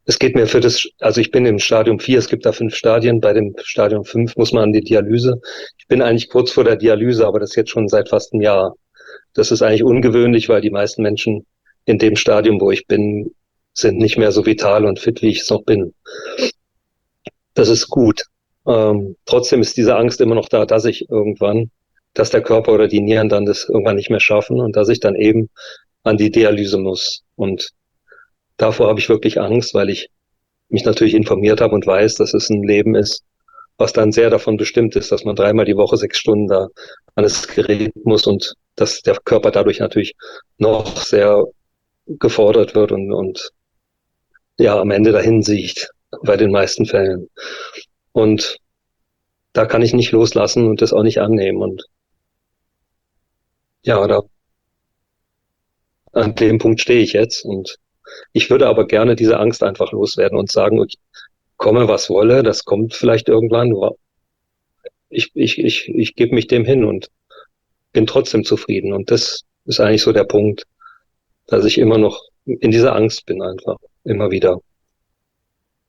Es geht mir also ich bin im Stadium 4, es gibt da 5 Stadien, bei dem Stadium 5 muss man an die Dialyse. Ich bin eigentlich kurz vor der Dialyse, aber das jetzt schon seit fast einem Jahr. Das ist eigentlich ungewöhnlich, weil die meisten Menschen in dem Stadium, wo ich bin, sind nicht mehr so vital und fit, wie ich es noch bin. Das ist gut. Trotzdem ist diese Angst immer noch da, dass der Körper oder die Nieren dann das irgendwann nicht mehr schaffen und dass ich dann eben an die Dialyse muss. Und davor habe ich wirklich Angst, weil ich mich natürlich informiert habe und weiß, dass es ein Leben ist, was dann sehr davon bestimmt ist, dass man 3-mal die Woche 6 Stunden da an das Gerät muss und dass der Körper dadurch natürlich noch sehr gefordert wird und ja, am Ende dahin sieht, bei den meisten Fällen. Und da kann ich nicht loslassen und das auch nicht annehmen. Und ja, an dem Punkt stehe ich jetzt. Und ich würde aber gerne diese Angst einfach loswerden und sagen, ich komme, was wolle, das kommt vielleicht irgendwann. Ich gebe mich dem hin und bin trotzdem zufrieden. Und das ist eigentlich so der Punkt, dass ich immer noch in dieser Angst bin einfach. Immer wieder.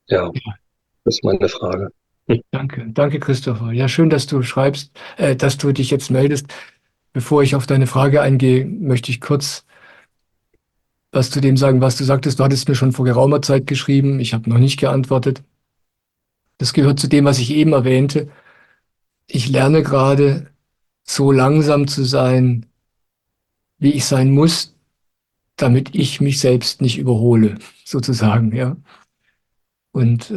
Ja, das ist meine Frage. Danke. Danke, Christopher. Ja, schön, dass du schreibst, dass du dich jetzt meldest. Bevor ich auf deine Frage eingehe, möchte ich kurz was zu dem sagen, was du sagtest. Du hattest mir schon vor geraumer Zeit geschrieben. Ich habe noch nicht geantwortet. Das gehört zu dem, was ich eben erwähnte. Ich lerne gerade so langsam zu sein, wie ich sein muss, damit ich mich selbst nicht überhole, sozusagen, ja. Und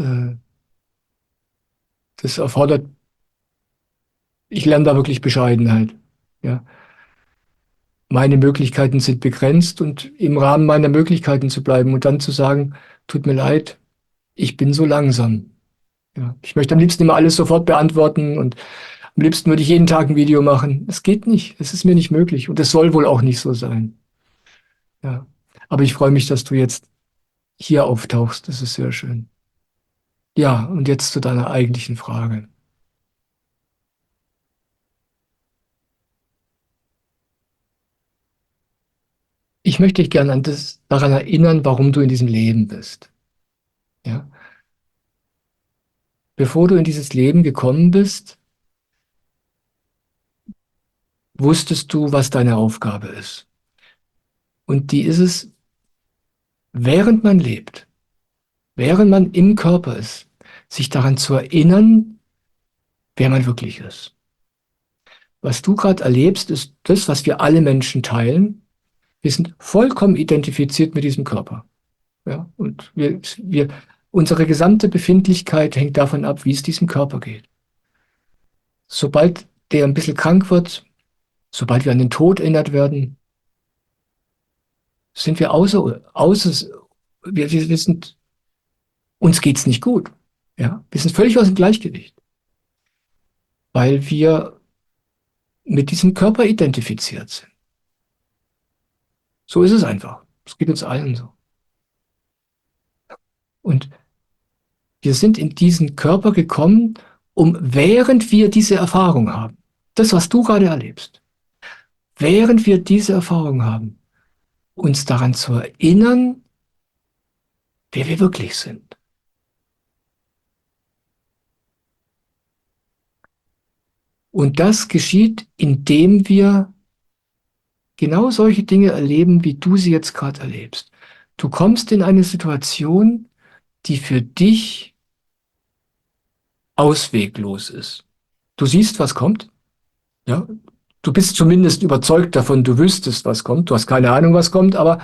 das erfordert, ich lerne da wirklich Bescheidenheit, ja. Meine Möglichkeiten sind begrenzt und im Rahmen meiner Möglichkeiten zu bleiben und dann zu sagen, tut mir leid, ich bin so langsam. Ja. Ich möchte am liebsten immer alles sofort beantworten und am liebsten würde ich jeden Tag ein Video machen. Es geht nicht, es ist mir nicht möglich und es soll wohl auch nicht so sein. Ja. Aber ich freue mich, dass du jetzt hier auftauchst. Das ist sehr schön. Ja, und jetzt zu deiner eigentlichen Frage. Ich möchte dich gerne daran erinnern, warum du in diesem Leben bist. Ja? Bevor du in dieses Leben gekommen bist, wusstest du, was deine Aufgabe ist. Und die ist es, während man lebt, während man im Körper ist, sich daran zu erinnern, wer man wirklich ist. Was du gerade erlebst, ist das, was wir alle Menschen teilen. Wir sind vollkommen identifiziert mit diesem Körper. Ja? Und unsere gesamte Befindlichkeit hängt davon ab, wie es diesem Körper geht. Sobald der ein bisschen krank wird, sobald wir an den Tod erinnert werden, sind wir wir sind, uns geht's nicht gut. Ja? Wir sind völlig aus dem Gleichgewicht, weil wir mit diesem Körper identifiziert sind. So ist es einfach. Es geht uns allen so. Und wir sind in diesen Körper gekommen, während wir diese Erfahrung haben, das, was du gerade erlebst, während wir diese Erfahrung haben, uns daran zu erinnern, wer wir wirklich sind. Und das geschieht, indem wir genau solche Dinge erleben, wie du sie jetzt gerade erlebst. Du kommst in eine Situation, die für dich ausweglos ist. Du siehst, was kommt. Ja? Du bist zumindest überzeugt davon, du wüsstest, was kommt. Du hast keine Ahnung, was kommt, aber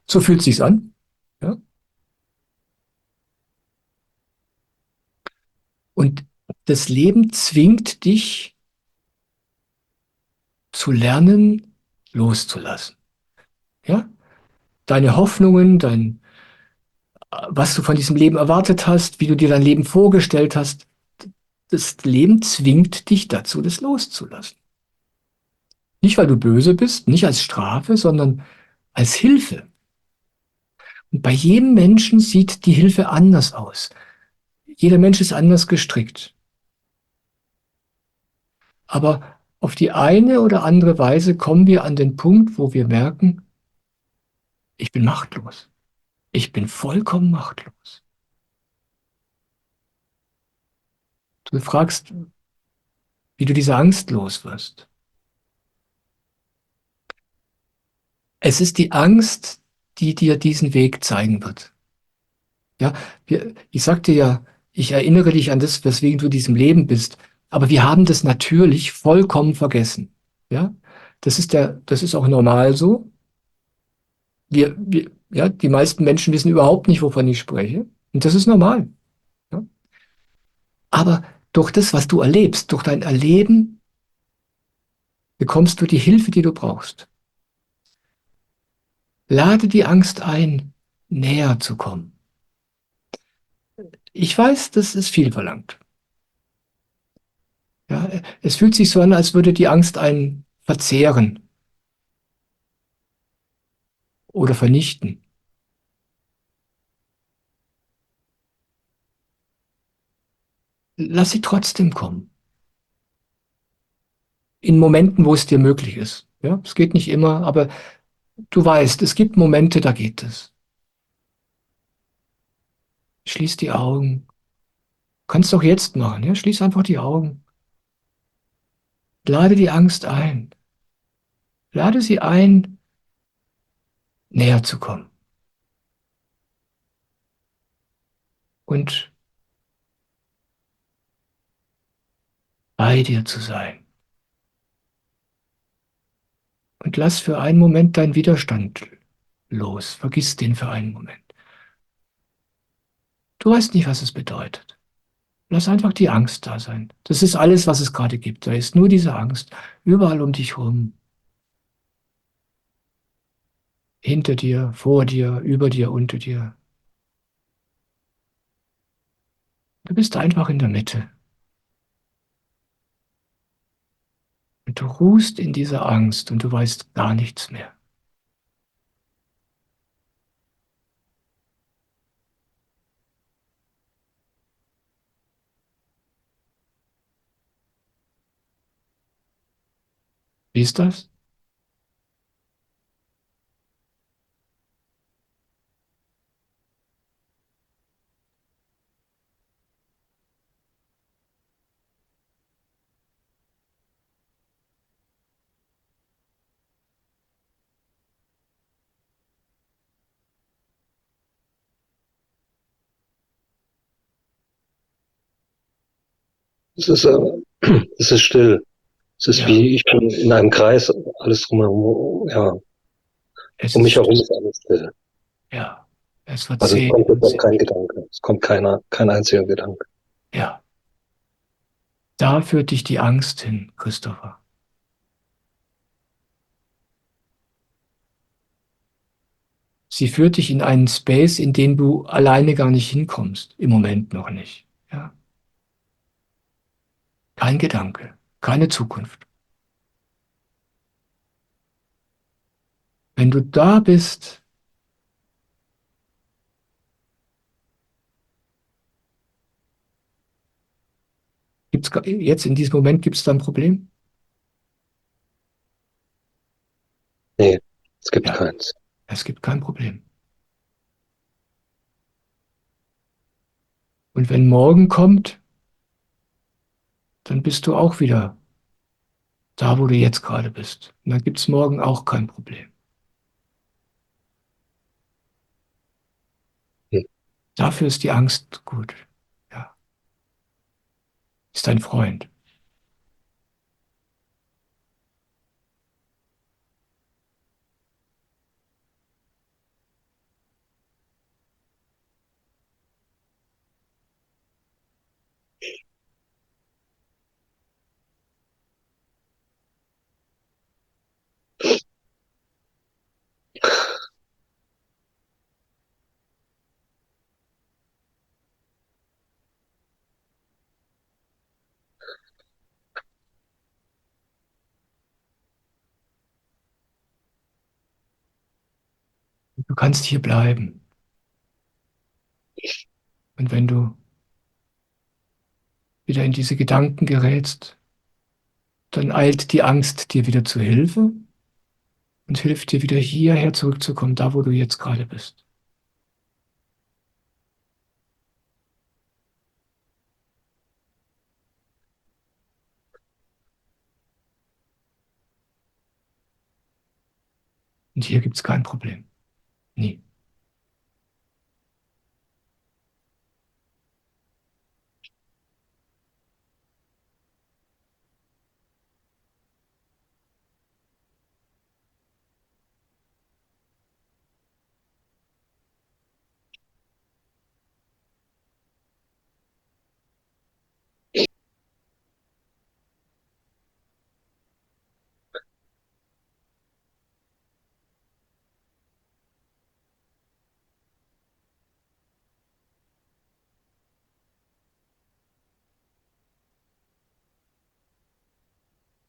so fühlt sich's an. Ja? Und das Leben zwingt dich zu lernen, loszulassen. Ja? Deine Hoffnungen, was du von diesem Leben erwartet hast, wie du dir dein Leben vorgestellt hast, das Leben zwingt dich dazu, das loszulassen. Nicht, weil du böse bist, nicht als Strafe, sondern als Hilfe. Und bei jedem Menschen sieht die Hilfe anders aus. Jeder Mensch ist anders gestrickt. Aber auf die eine oder andere Weise kommen wir an den Punkt, wo wir merken, ich bin machtlos. Ich bin vollkommen machtlos. Du fragst, wie du diese Angst los wirst. Es ist die Angst, die dir diesen Weg zeigen wird. Ja, ich sagte ja, ich erinnere dich an das, weswegen du in diesem Leben bist. Aber wir haben das natürlich vollkommen vergessen. Ja, das ist auch normal so. Ja, die meisten Menschen wissen überhaupt nicht, wovon ich spreche. Und das ist normal. Ja? Aber durch das, was du erlebst, durch dein Erleben, bekommst du die Hilfe, die du brauchst. Lade die Angst ein, näher zu kommen. Ich weiß, das ist viel verlangt. Ja, es fühlt sich so an, als würde die Angst einen verzehren oder vernichten. Lass sie trotzdem kommen. In Momenten, wo es dir möglich ist. Ja, es geht nicht immer, aber du weißt, es gibt Momente, da geht es. Schließ die Augen. Kannst du auch jetzt machen. Ja? Schließ einfach die Augen. Lade die Angst ein. Lade sie ein, näher zu kommen. Und bei dir zu sein. Und lass für einen Moment deinen Widerstand los. Vergiss den für einen Moment. Du weißt nicht, was es bedeutet. Lass einfach die Angst da sein. Das ist alles, was es gerade gibt. Da ist nur diese Angst. Überall um dich herum. Hinter dir, vor dir, über dir, unter dir. Du bist einfach in der Mitte. Und du ruhst in dieser Angst und du weißt gar nichts mehr. Wie ist das? Es ist still. Es ist Ja, wie, ich bin in einem Kreis, alles drumherum, ja, es um mich ist herum still. ist alles still. Ja, es Also es verzehrt kommt jetzt uns auch in kein dir. Gedanke. Es kommt kein einziger Gedanke. Ja, da führt dich die Angst hin, Christopher. Sie führt dich in einen Space, in den du alleine gar nicht hinkommst. Im Moment noch nicht. Ja, kein Gedanke, keine Zukunft. Wenn du da bist, jetzt in diesem Moment gibt es da ein Problem? Nee, es gibt Ja, keins. Es gibt kein Problem. Und wenn morgen kommt, dann bist du auch wieder da, wo du jetzt gerade bist. Und dann gibt es morgen auch kein Problem. Hm. Dafür ist die Angst gut. Ja. Ist ein Freund. Du kannst hier bleiben. Und wenn du wieder in diese Gedanken gerätst, dann eilt die Angst dir wieder zu Hilfe und hilft dir wieder hierher zurückzukommen, da wo du jetzt gerade bist. Und hier gibt es kein Problem. Nie.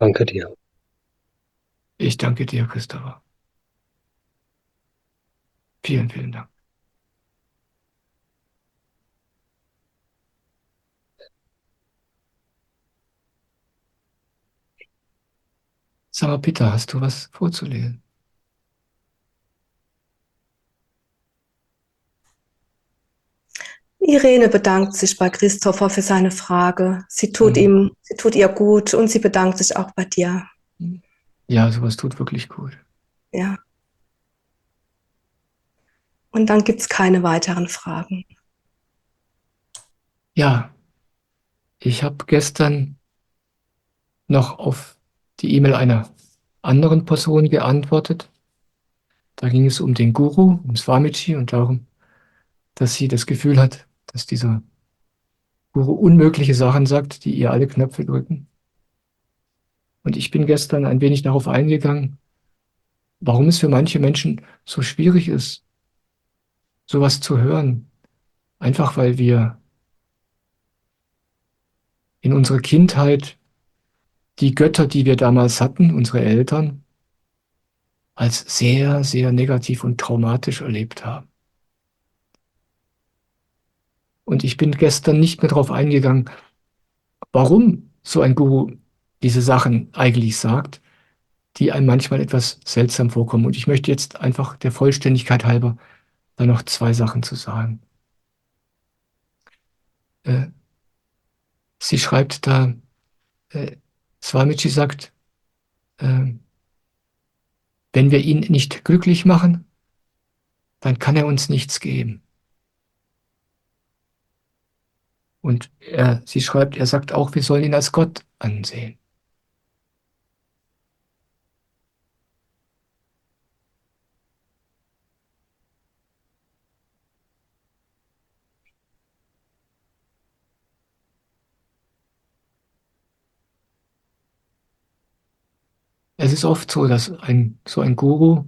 Danke dir. Ich danke dir, Christopher. Vielen, vielen Dank. Sag mal, Peter, hast du was vorzulesen? Irene bedankt sich bei Christopher für seine Frage. Sie tut ihr gut und sie bedankt sich auch bei dir. Ja, sowas tut wirklich gut. Ja. Und dann gibt es keine weiteren Fragen. Ja, ich habe gestern noch auf die E-Mail einer anderen Person geantwortet. Da ging es um den Guru, um Swamiji und darum, dass sie das Gefühl hat, dass dieser Guru unmögliche Sachen sagt, die ihr alle Knöpfe drücken. Und ich bin gestern ein wenig darauf eingegangen, warum es für manche Menschen so schwierig ist, sowas zu hören. Einfach weil wir in unserer Kindheit die Götter, die wir damals hatten, unsere Eltern, als sehr, sehr negativ und traumatisch erlebt haben. Und ich bin gestern nicht mehr darauf eingegangen, warum so ein Guru diese Sachen eigentlich sagt, die einem manchmal etwas seltsam vorkommen. Und ich möchte jetzt einfach der Vollständigkeit halber da noch zwei Sachen zu sagen. Sie schreibt da, Swamiji sagt, wenn wir ihn nicht glücklich machen, dann kann er uns nichts geben. Und sie schreibt, er sagt auch, wir sollen ihn als Gott ansehen. Es ist oft so, dass so ein Guru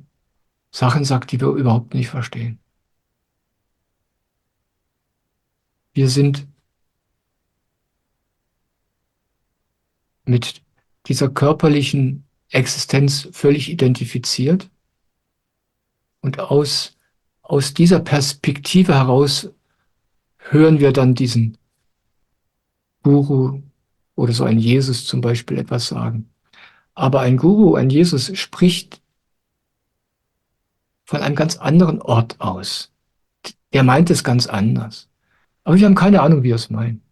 Sachen sagt, die wir überhaupt nicht verstehen. Wir sind mit dieser körperlichen Existenz völlig identifiziert und aus dieser Perspektive heraus hören wir dann diesen Guru oder so ein Jesus zum Beispiel etwas sagen. Aber ein Guru, ein Jesus spricht von einem ganz anderen Ort aus. Der meint es ganz anders. Aber wir haben keine Ahnung, wie er es meint.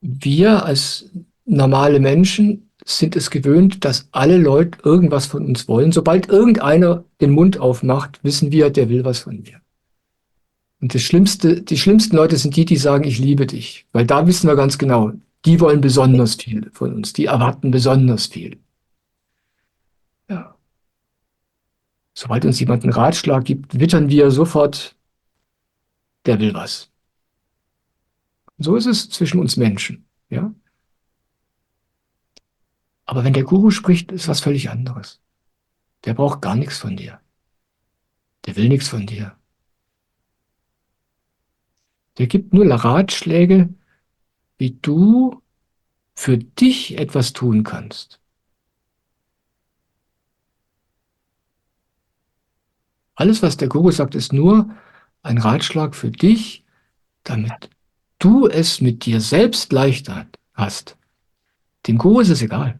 Wir als normale Menschen sind es gewöhnt, dass alle Leute irgendwas von uns wollen. Sobald irgendeiner den Mund aufmacht, wissen wir, der will was von mir. Und die schlimmsten Leute sind die, die sagen, ich liebe dich. Weil da wissen wir ganz genau, die wollen besonders viel von uns. Die erwarten besonders viel. Ja. Sobald uns jemand einen Ratschlag gibt, wittern wir sofort, der will was. Und so ist es zwischen uns Menschen. Ja? Aber wenn der Guru spricht, ist was völlig anderes. Der braucht gar nichts von dir. Der will nichts von dir. Der gibt nur Ratschläge, wie du für dich etwas tun kannst. Alles, was der Guru sagt, ist nur ein Ratschlag für dich, damit du es mit dir selbst leichter hast. Dem Guru ist es egal.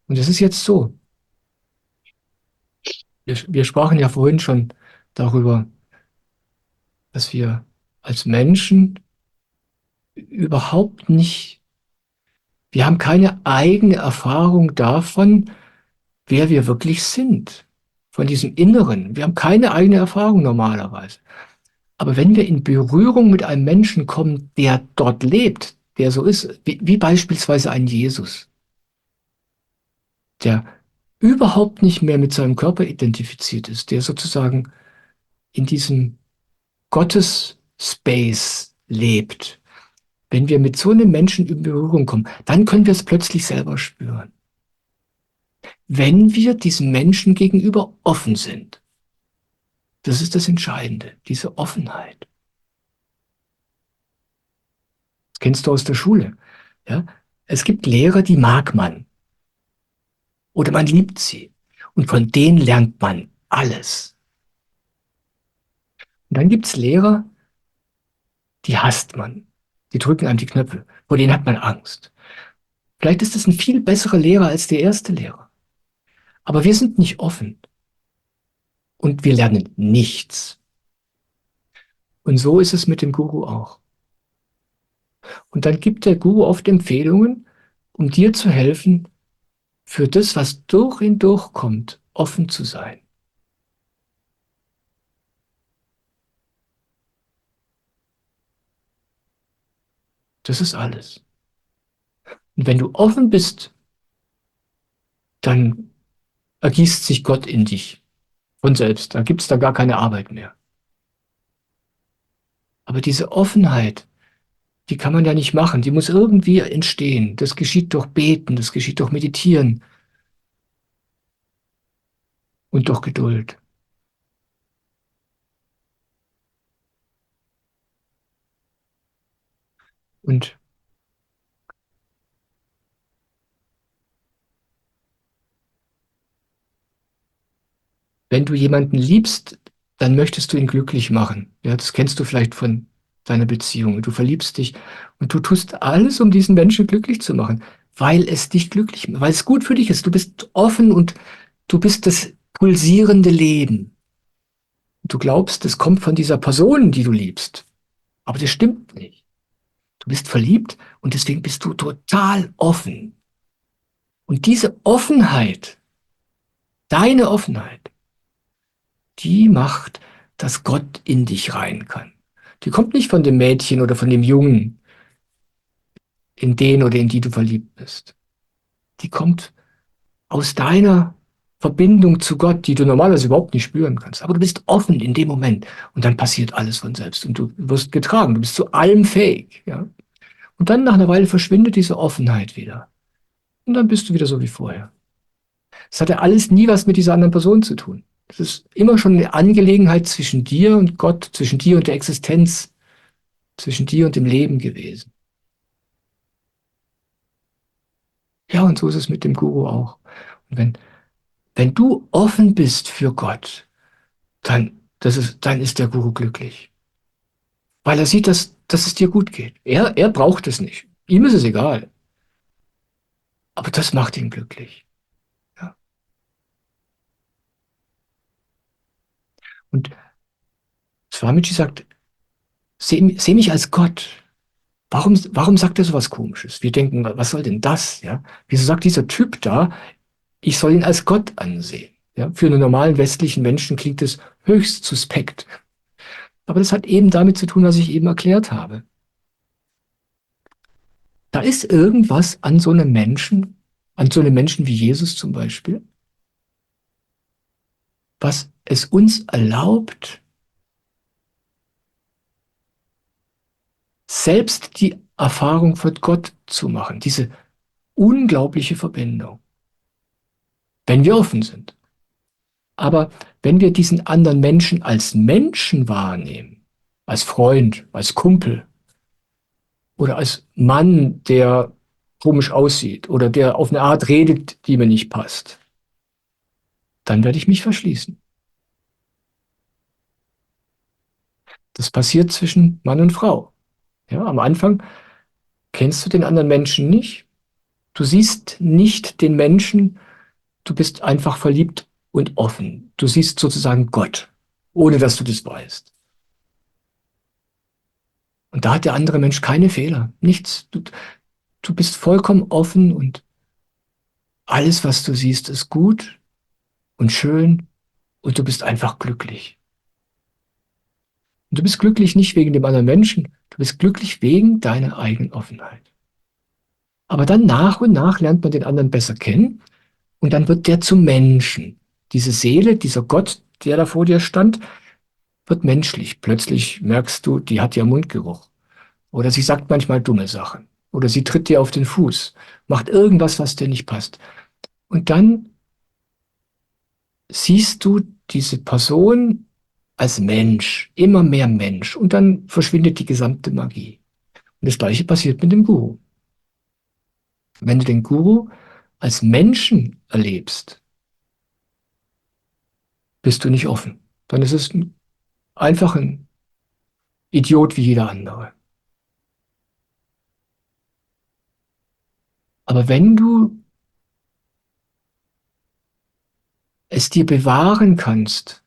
Und es ist jetzt so. Wir sprachen ja vorhin schon darüber, dass wir als Menschen überhaupt nicht, wir haben keine eigene Erfahrung davon, wer wir wirklich sind, von diesem Inneren. Wir haben keine eigene Erfahrung normalerweise. Aber wenn wir in Berührung mit einem Menschen kommen, der dort lebt, der so ist, wie beispielsweise ein Jesus, der überhaupt nicht mehr mit seinem Körper identifiziert ist, der sozusagen in diesem Gottes-Space lebt. Wenn wir mit so einem Menschen in Berührung kommen, dann können wir es plötzlich selber spüren. Wenn wir diesem Menschen gegenüber offen sind. Das ist das Entscheidende, diese Offenheit. Das kennst du aus der Schule. Ja? Es gibt Lehrer, die mag man. Oder man liebt sie. Und von denen lernt man alles. Und dann gibt es Lehrer, die hasst man. Die drücken einem die Knöpfe. Vor denen hat man Angst. Vielleicht ist es ein viel besserer Lehrer als der erste Lehrer. Aber wir sind nicht offen. Und wir lernen nichts. Und so ist es mit dem Guru auch. Und dann gibt der Guru oft Empfehlungen, um dir zu helfen, für das, was durch ihn durchkommt, offen zu sein. Das ist alles. Und wenn du offen bist, dann ergießt sich Gott in dich von selbst. Da gibt es da gar keine Arbeit mehr. Aber diese Offenheit, die kann man ja nicht machen. Die muss irgendwie entstehen. Das geschieht durch Beten, das geschieht durch Meditieren und durch Geduld. Und wenn du jemanden liebst, dann möchtest du ihn glücklich machen. Ja, das kennst du vielleicht von deiner Beziehung. Du verliebst dich und du tust alles, um diesen Menschen glücklich zu machen, weil es dich glücklich macht, weil es gut für dich ist. Du bist offen und du bist das pulsierende Leben. Du glaubst, es kommt von dieser Person, die du liebst. Aber das stimmt nicht. Du bist verliebt und deswegen bist du total offen. Und diese Offenheit, deine Offenheit, die macht, dass Gott in dich rein kann. Die kommt nicht von dem Mädchen oder von dem Jungen, in den oder in die du verliebt bist. Die kommt aus deiner Verbindung zu Gott, die du normalerweise überhaupt nicht spüren kannst. Aber du bist offen in dem Moment und dann passiert alles von selbst und du wirst getragen. Du bist zu allem fähig. Ja? Und dann nach einer Weile verschwindet diese Offenheit wieder. Und dann bist du wieder so wie vorher. Es hat ja alles nie was mit dieser anderen Person zu tun. Es ist immer schon eine Angelegenheit zwischen dir und Gott, zwischen dir und der Existenz, zwischen dir und dem Leben gewesen. Ja, und so ist es mit dem Guru auch. Und wenn du offen bist für Gott, dann ist der Guru glücklich. Weil er sieht, dass es dir gut geht. Er braucht es nicht. Ihm ist es egal. Aber das macht ihn glücklich. Ja. Und Swamiji sagt, seh mich als Gott. Warum sagt er so was Komisches? Wir denken, was soll denn das? Ja? Wieso sagt dieser Typ da, ich soll ihn als Gott ansehen? Ja? Für einen normalen westlichen Menschen klingt es höchst suspekt. Aber das hat eben damit zu tun, was ich eben erklärt habe. Da ist irgendwas an so einem Menschen, an so einem Menschen wie Jesus zum Beispiel, was es uns erlaubt, selbst die Erfahrung von Gott zu machen, diese unglaubliche Verbindung, wenn wir offen sind. Aber wenn wir diesen anderen Menschen als Menschen wahrnehmen, als Freund, als Kumpel oder als Mann, der komisch aussieht oder der auf eine Art redet, die mir nicht passt, dann werde ich mich verschließen. Das passiert zwischen Mann und Frau. Ja, am Anfang kennst du den anderen Menschen nicht. Du siehst nicht den Menschen, du bist einfach verliebt und offen. Du siehst sozusagen Gott, ohne dass du das weißt. Und da hat der andere Mensch keine Fehler, nichts. Du bist vollkommen offen und alles, was du siehst, ist gut und schön und du bist einfach glücklich. Und du bist glücklich nicht wegen dem anderen Menschen, du bist glücklich wegen deiner eigenen Offenheit. Aber dann nach und nach lernt man den anderen besser kennen und dann wird der zum Menschen. Diese Seele, dieser Gott, der da vor dir stand, wird menschlich. Plötzlich merkst du, die hat ja Mundgeruch. Oder sie sagt manchmal dumme Sachen. Oder sie tritt dir auf den Fuß, macht irgendwas, was dir nicht passt. Und dann siehst du diese Person als Mensch, immer mehr Mensch. Und dann verschwindet die gesamte Magie. Und das Gleiche passiert mit dem Guru. Wenn du den Guru als Menschen erlebst, bist du nicht offen. Dann ist es einfach ein Idiot wie jeder andere. Aber wenn du es dir bewahren kannst,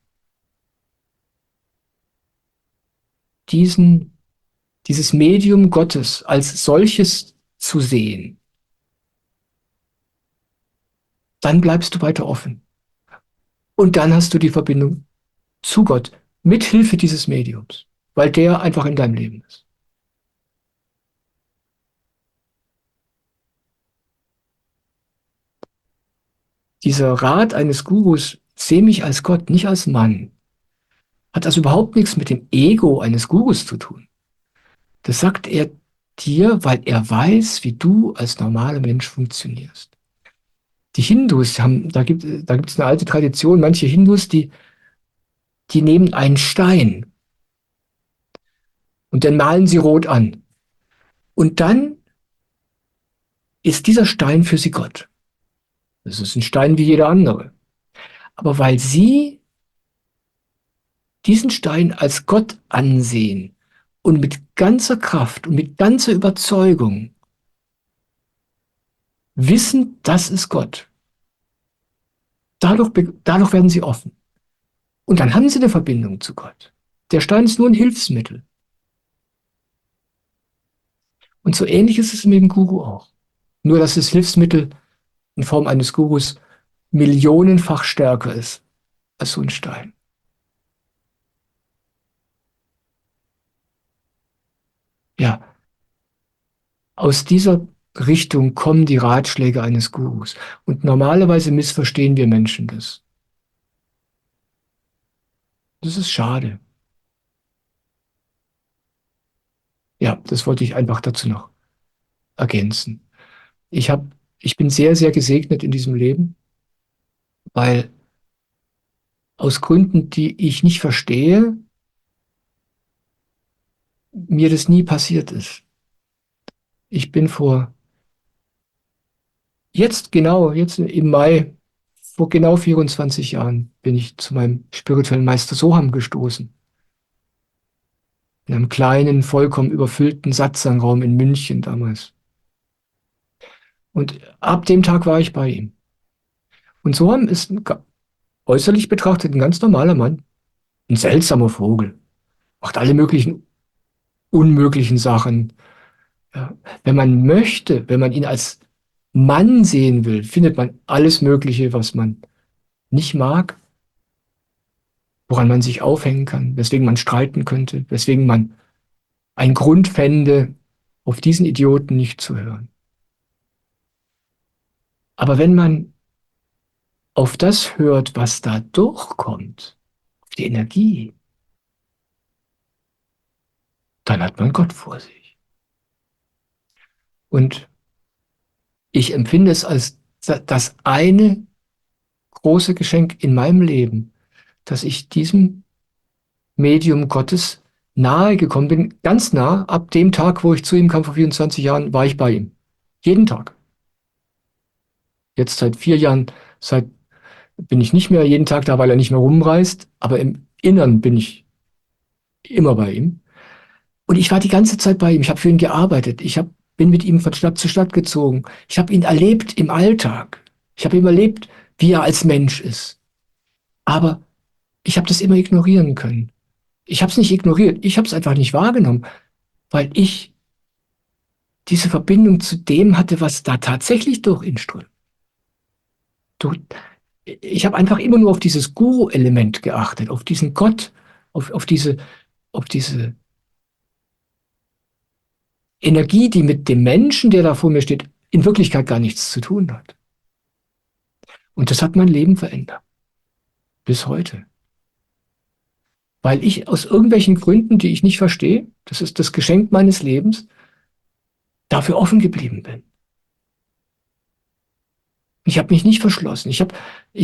dieses Medium Gottes als solches zu sehen, dann bleibst du weiter offen. Und dann hast du die Verbindung zu Gott mit Hilfe dieses Mediums, weil der einfach in deinem Leben ist. Dieser Rat eines Gurus, seh mich als Gott, nicht als Mann, hat also überhaupt nichts mit dem Ego eines Gurus zu tun. Das sagt er dir, weil er weiß, wie du als normaler Mensch funktionierst. Die Hindus haben, da gibt es eine alte Tradition, manche Hindus, die nehmen einen Stein und dann malen sie rot an. Und dann ist dieser Stein für sie Gott. Das ist ein Stein wie jeder andere. Aber weil sie diesen Stein als Gott ansehen und mit ganzer Kraft und mit ganzer Überzeugung wissen, das ist Gott, dadurch werden sie offen. Und dann haben sie eine Verbindung zu Gott. Der Stein ist nur ein Hilfsmittel. Und so ähnlich ist es mit dem Guru auch. Nur, dass das Hilfsmittel in Form eines Gurus millionenfach stärker ist als so ein Stein. Ja, aus dieser Richtung kommen die Ratschläge eines Gurus. Und normalerweise missverstehen wir Menschen das. Das ist schade. Ja, das wollte ich einfach dazu noch ergänzen. Ich bin sehr, sehr gesegnet in diesem Leben, weil aus Gründen, die ich nicht verstehe, mir das nie passiert ist. Ich bin jetzt im Mai, vor genau 24 Jahren, bin ich zu meinem spirituellen Meister Soham gestoßen. In einem kleinen, vollkommen überfüllten Satsang-Raum in München damals. Und ab dem Tag war ich bei ihm. Und Soham ist äußerlich betrachtet ein ganz normaler Mann. Ein seltsamer Vogel. Macht alle möglichen unmöglichen Sachen. Ja. Wenn man möchte, wenn man ihn als Mann sehen will, findet man alles Mögliche, was man nicht mag, woran man sich aufhängen kann, weswegen man streiten könnte, weswegen man einen Grund fände, auf diesen Idioten nicht zu hören. Aber wenn man auf das hört, was da durchkommt, auf die Energie, dann hat man Gott vor sich. Und ich empfinde es als das eine große Geschenk in meinem Leben, dass ich diesem Medium Gottes nahe gekommen bin, ganz nah. Ab dem Tag, wo ich zu ihm kam, vor 24 Jahren, war ich bei ihm. Jeden Tag. Jetzt seit 4 Jahren, bin ich nicht mehr jeden Tag da, weil er nicht mehr rumreist, aber im Innern bin ich immer bei ihm. Und ich war die ganze Zeit bei ihm. Ich habe für ihn gearbeitet. Bin mit ihm von Stadt zu Stadt gezogen. Ich habe ihn erlebt im Alltag. Ich habe ihn erlebt, wie er als Mensch ist. Aber ich habe das immer ignorieren können. Ich habe es nicht ignoriert. Ich habe es einfach nicht wahrgenommen, weil ich diese Verbindung zu dem hatte, was da tatsächlich durch ihn strömt. Ich habe einfach immer nur auf dieses Guru-Element geachtet, auf diesen Gott, auf diese Energie, die mit dem Menschen, der da vor mir steht, in Wirklichkeit gar nichts zu tun hat. Und das hat mein Leben verändert. Bis heute. Weil ich aus irgendwelchen Gründen, die ich nicht verstehe, das ist das Geschenk meines Lebens, dafür offen geblieben bin. Ich habe mich nicht verschlossen. Ich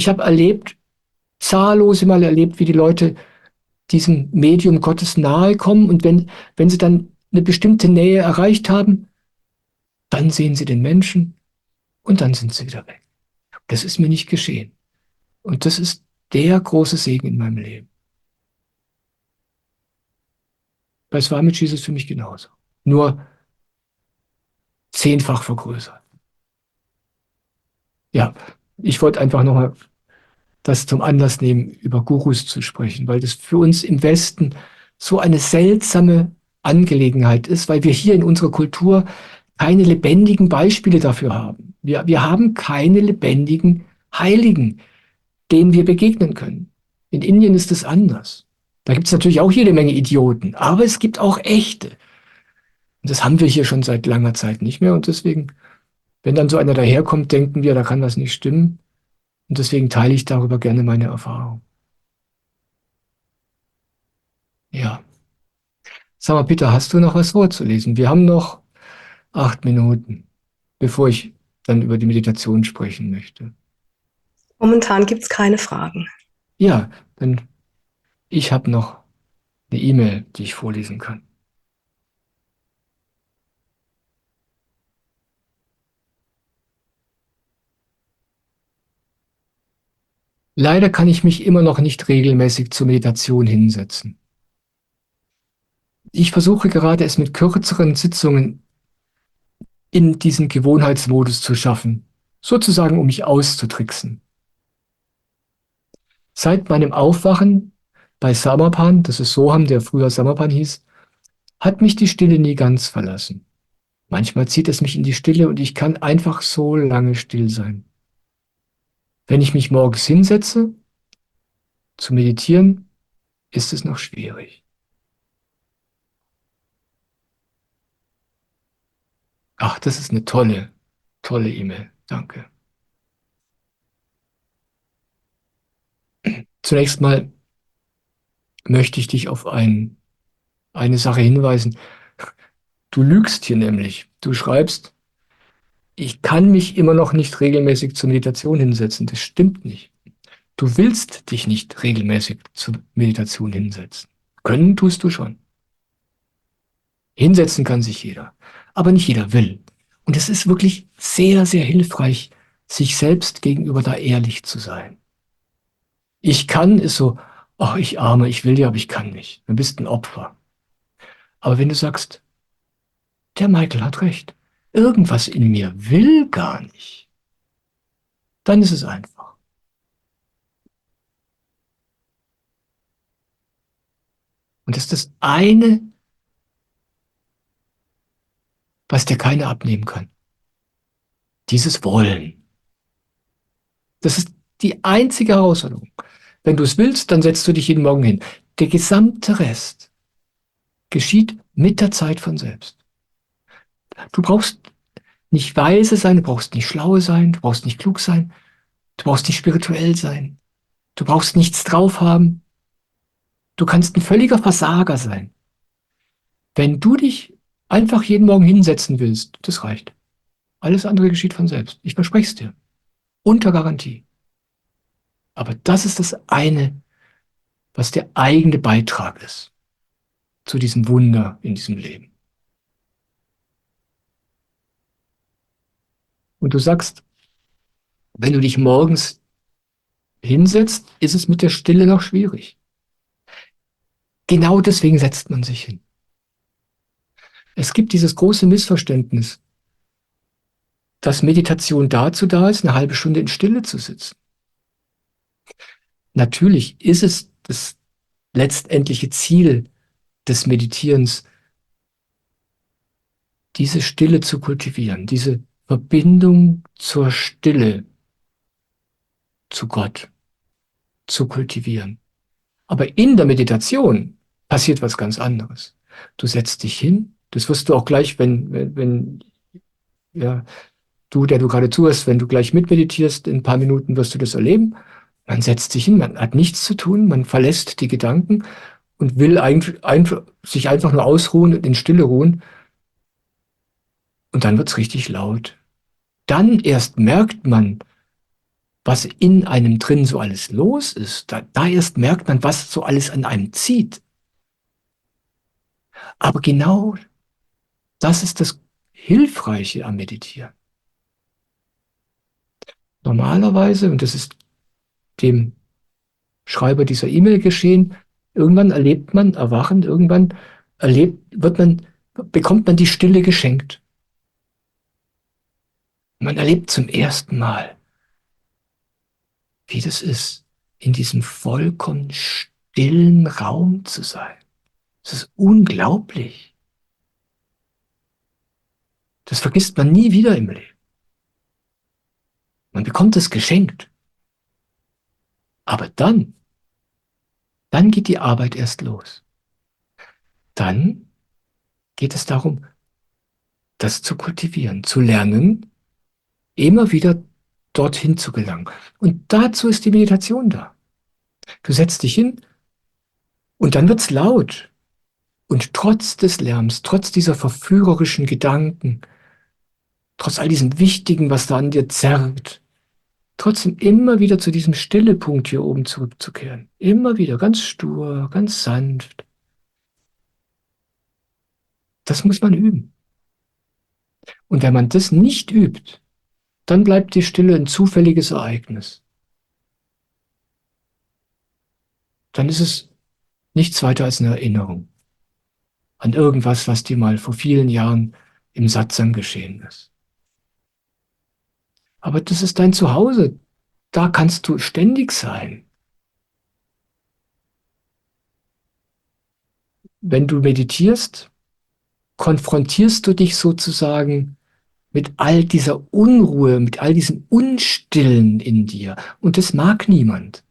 hab erlebt, zahllose Mal erlebt, wie die Leute diesem Medium Gottes nahe kommen und wenn sie dann eine bestimmte Nähe erreicht haben, dann sehen sie den Menschen und dann sind sie wieder weg. Das ist mir nicht geschehen. Und das ist der große Segen in meinem Leben. Das war mit Jesus für mich genauso. Nur 10-fach vergrößert. Ja, ich wollte einfach nochmal das zum Anlass nehmen, über Gurus zu sprechen, weil das für uns im Westen so eine seltsame Angelegenheit ist, weil wir hier in unserer Kultur keine lebendigen Beispiele dafür haben. Wir haben keine lebendigen Heiligen, denen wir begegnen können. In Indien ist es anders. Da gibt es natürlich auch jede Menge Idioten, aber es gibt auch echte. Und das haben wir hier schon seit langer Zeit nicht mehr. Und deswegen, wenn dann so einer daherkommt, denken wir, da kann was nicht stimmen. Und deswegen teile ich darüber gerne meine Erfahrung. Ja. Sag mal, Peter, hast du noch was vorzulesen? Wir haben noch 8 Minuten, bevor ich dann über die Meditation sprechen möchte. Momentan gibt es keine Fragen. Ja, dann ich habe noch eine E-Mail, die ich vorlesen kann. Leider kann ich mich immer noch nicht regelmäßig zur Meditation hinsetzen. Ich versuche gerade, es mit kürzeren Sitzungen in diesen Gewohnheitsmodus zu schaffen, sozusagen um mich auszutricksen. Seit meinem Aufwachen bei Samarpan, das ist Soham, der früher Samarpan hieß, hat mich die Stille nie ganz verlassen. Manchmal zieht es mich in die Stille und ich kann einfach so lange still sein. Wenn ich mich morgens hinsetze, zu meditieren, ist es noch schwierig. Ach, das ist eine tolle E-Mail. Danke. Zunächst mal möchte ich dich auf eine Sache hinweisen. Du lügst hier nämlich. Du schreibst, ich kann mich immer noch nicht regelmäßig zur Meditation hinsetzen. Das stimmt nicht. Du willst dich nicht regelmäßig zur Meditation hinsetzen. Können tust du schon. Hinsetzen kann sich jeder, aber nicht jeder will. Und es ist wirklich sehr, sehr hilfreich, sich selbst gegenüber da ehrlich zu sein. Ich kann ist so, ach, ich Arme, ich will ja, aber ich kann nicht. Du bist ein Opfer. Aber wenn du sagst, der Michael hat recht, irgendwas in mir will gar nicht, dann ist es einfach. Und das ist das eine, was dir keiner abnehmen kann. Dieses Wollen. Das ist die einzige Herausforderung. Wenn du es willst, dann setzt du dich jeden Morgen hin. Der gesamte Rest geschieht mit der Zeit von selbst. Du brauchst nicht weise sein, du brauchst nicht schlau sein, du brauchst nicht klug sein, du brauchst nicht spirituell sein, du brauchst nichts drauf haben. Du kannst ein völliger Versager sein. Wenn du dich einfach jeden Morgen hinsetzen willst, das reicht. Alles andere geschieht von selbst. Ich verspreche es dir. Unter Garantie. Aber das ist das eine, was der eigene Beitrag ist zu diesem Wunder in diesem Leben. Und du sagst, wenn du dich morgens hinsetzt, ist es mit der Stille noch schwierig. Genau deswegen setzt man sich hin. Es gibt dieses große Missverständnis, dass Meditation dazu da ist, eine halbe Stunde in Stille zu sitzen. Natürlich ist es das letztendliche Ziel des Meditierens, diese Stille zu kultivieren, diese Verbindung zur Stille, zu Gott zu kultivieren. Aber in der Meditation passiert was ganz anderes. Du setzt dich hin, das wirst du auch gleich, wenn ja, du, der du gerade zuhörst, wenn du gleich mitmeditierst, in ein paar Minuten wirst du das erleben. Man setzt sich hin, man hat nichts zu tun, man verlässt die Gedanken und will sich einfach nur ausruhen und in Stille ruhen. Und dann wird's richtig laut. Dann erst merkt man, was in einem drin so alles los ist. Da erst merkt man, was so alles an einem zieht. Aber genau das ist das Hilfreiche am Meditieren. Normalerweise, und das ist dem Schreiber dieser E-Mail geschehen, irgendwann erlebt man Erwachen, irgendwann bekommt man die Stille geschenkt. Man erlebt zum ersten Mal, wie das ist, in diesem vollkommen stillen Raum zu sein. Das ist unglaublich. Das vergisst man nie wieder im Leben. Man bekommt es geschenkt. Aber dann geht die Arbeit erst los. Dann geht es darum, das zu kultivieren, zu lernen, immer wieder dorthin zu gelangen. Und dazu ist die Meditation da. Du setzt dich hin und dann wird's laut. Und trotz des Lärms, trotz dieser verführerischen Gedanken, trotz all diesem Wichtigen, was da an dir zerrt, trotzdem immer wieder zu diesem Stillepunkt hier oben zurückzukehren. Immer wieder, ganz stur, ganz sanft. Das muss man üben. Und wenn man das nicht übt, dann bleibt die Stille ein zufälliges Ereignis. Dann ist es nichts weiter als eine Erinnerung an irgendwas, was dir mal vor vielen Jahren im Satsang geschehen ist. Aber das ist dein Zuhause. Da kannst du ständig sein. Wenn du meditierst, konfrontierst du dich sozusagen mit all dieser Unruhe, mit all diesem Unstillen in dir. Und das mag niemand.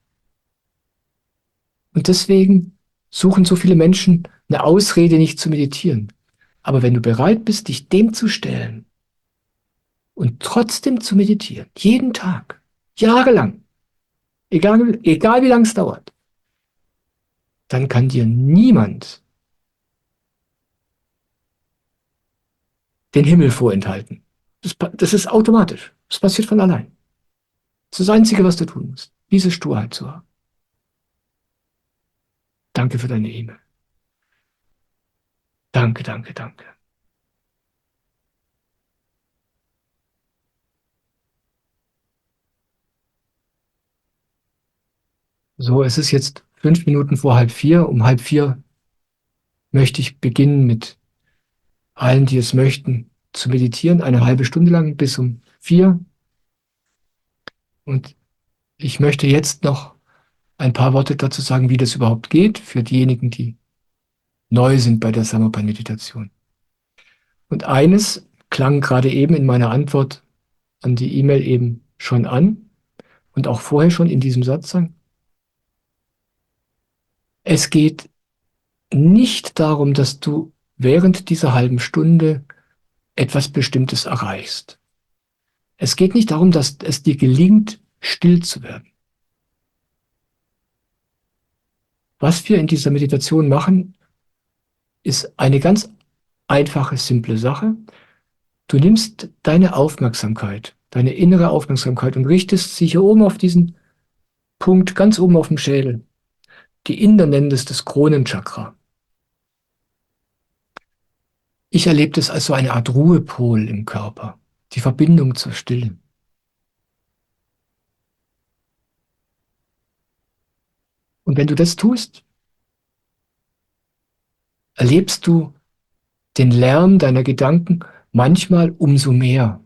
Und deswegen suchen so viele Menschen eine Ausrede, nicht zu meditieren. Aber wenn du bereit bist, dich dem zu stellen und trotzdem zu meditieren, jeden Tag, jahrelang, egal wie lange es dauert, dann kann dir niemand den Himmel vorenthalten. Das ist automatisch. Das passiert von allein. Das ist das Einzige, was du tun musst, diese Sturheit zu haben. Danke für deine E-Mail. Danke, danke, danke. So, es ist jetzt 5 Minuten vor 3:30. Um 3:30 möchte ich beginnen mit allen, die es möchten, zu meditieren, eine halbe Stunde lang bis um 4. Und ich möchte jetzt noch ein paar Worte dazu sagen, wie das überhaupt geht, für diejenigen, die neu sind bei der Samarpan-Meditation. Und eines klang gerade eben in meiner Antwort an die E-Mail eben schon an und auch vorher schon in diesem Satz. Es geht nicht darum, dass du während dieser halben Stunde etwas Bestimmtes erreichst. Es geht nicht darum, dass es dir gelingt, still zu werden. Was wir in dieser Meditation machen, ist eine ganz einfache, simple Sache. Du nimmst deine Aufmerksamkeit, deine innere Aufmerksamkeit und richtest sie hier oben auf diesen Punkt, ganz oben auf dem Schädel. Die Inder nennen das Kronenchakra. Ich erlebe das als so eine Art Ruhepol im Körper, die Verbindung zur Stille. Und wenn du das tust, erlebst du den Lärm deiner Gedanken manchmal umso mehr.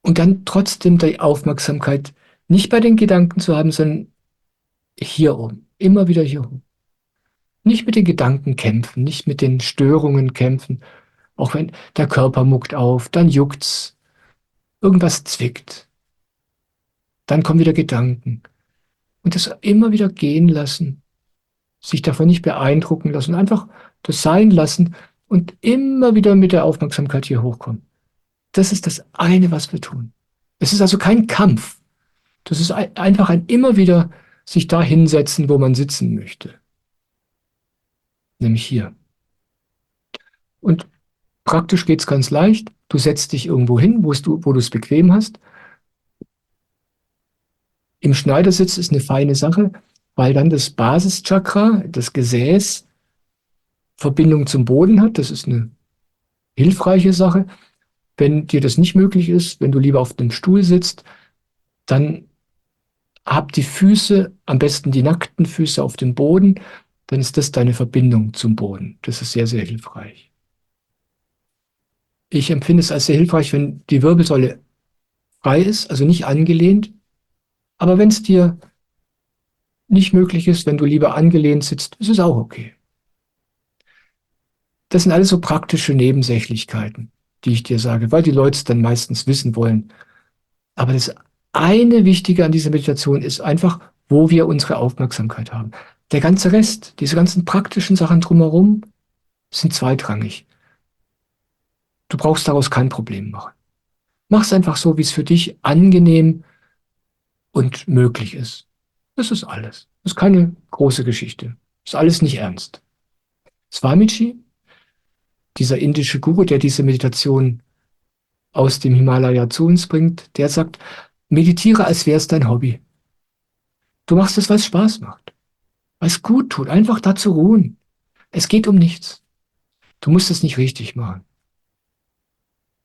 Und dann trotzdem die Aufmerksamkeit nicht bei den Gedanken zu haben, sondern hier oben, immer wieder hier oben. Nicht mit den Gedanken kämpfen, nicht mit den Störungen kämpfen, auch wenn der Körper muckt auf, dann juckt's, irgendwas zwickt. Dann kommen wieder Gedanken. Und das immer wieder gehen lassen, sich davon nicht beeindrucken lassen, einfach das sein lassen und immer wieder mit der Aufmerksamkeit hier hochkommen. Das ist das eine, was wir tun. Es ist also kein Kampf. Das ist einfach ein immer wieder sich da hinsetzen, wo man sitzen möchte. Nämlich hier. Und praktisch geht es ganz leicht. Du setzt dich irgendwo hin, wo du es bequem hast. Im Schneidersitz ist eine feine Sache, weil dann das Basischakra, das Gesäß, Verbindung zum Boden hat. Das ist eine hilfreiche Sache. Wenn dir das nicht möglich ist, wenn du lieber auf dem Stuhl sitzt, dann hab die Füße, am besten die nackten Füße auf dem Boden, dann ist das deine Verbindung zum Boden. Das ist sehr, sehr hilfreich. Ich empfinde es als sehr hilfreich, wenn die Wirbelsäule frei ist, also nicht angelehnt. Aber wenn es dir nicht möglich ist, wenn du lieber angelehnt sitzt, ist es auch okay. Das sind alles so praktische Nebensächlichkeiten, die ich dir sage, weil die Leute es dann meistens wissen wollen. Aber das eine Wichtige an dieser Meditation ist einfach, wo wir unsere Aufmerksamkeit haben. Der ganze Rest, diese ganzen praktischen Sachen drumherum, sind zweitrangig. Du brauchst daraus kein Problem machen. Mach es einfach so, wie es für dich angenehm und möglich ist. Das ist alles. Das ist keine große Geschichte. Das ist alles nicht ernst. Swamiji, dieser indische Guru, der diese Meditation aus dem Himalaya zu uns bringt, der sagt, meditiere, als wäre es dein Hobby. Du machst es, weil es Spaß macht, weil es gut tut, einfach da zu ruhen. Es geht um nichts. Du musst es nicht richtig machen.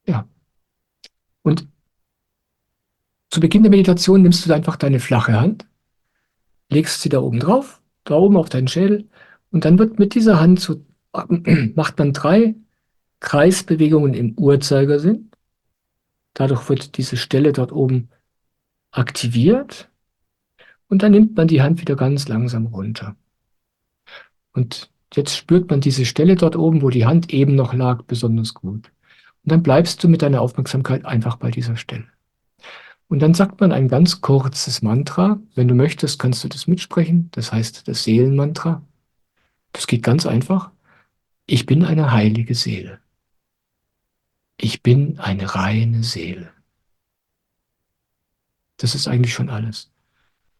Ja. Und zu Beginn der Meditation nimmst du einfach deine flache Hand, legst sie da oben drauf, da oben auf deinen Schädel, und dann wird mit dieser Hand so, macht man 3 Kreisbewegungen im Uhrzeigersinn. Dadurch wird diese Stelle dort oben aktiviert und dann nimmt man die Hand wieder ganz langsam runter. Und jetzt spürt man diese Stelle dort oben, wo die Hand eben noch lag, besonders gut. Und dann bleibst du mit deiner Aufmerksamkeit einfach bei dieser Stelle. Und dann sagt man ein ganz kurzes Mantra. Wenn du möchtest, kannst du das mitsprechen. Das heißt das Seelenmantra. Das geht ganz einfach. Ich bin eine heilige Seele. Ich bin eine reine Seele. Das ist eigentlich schon alles.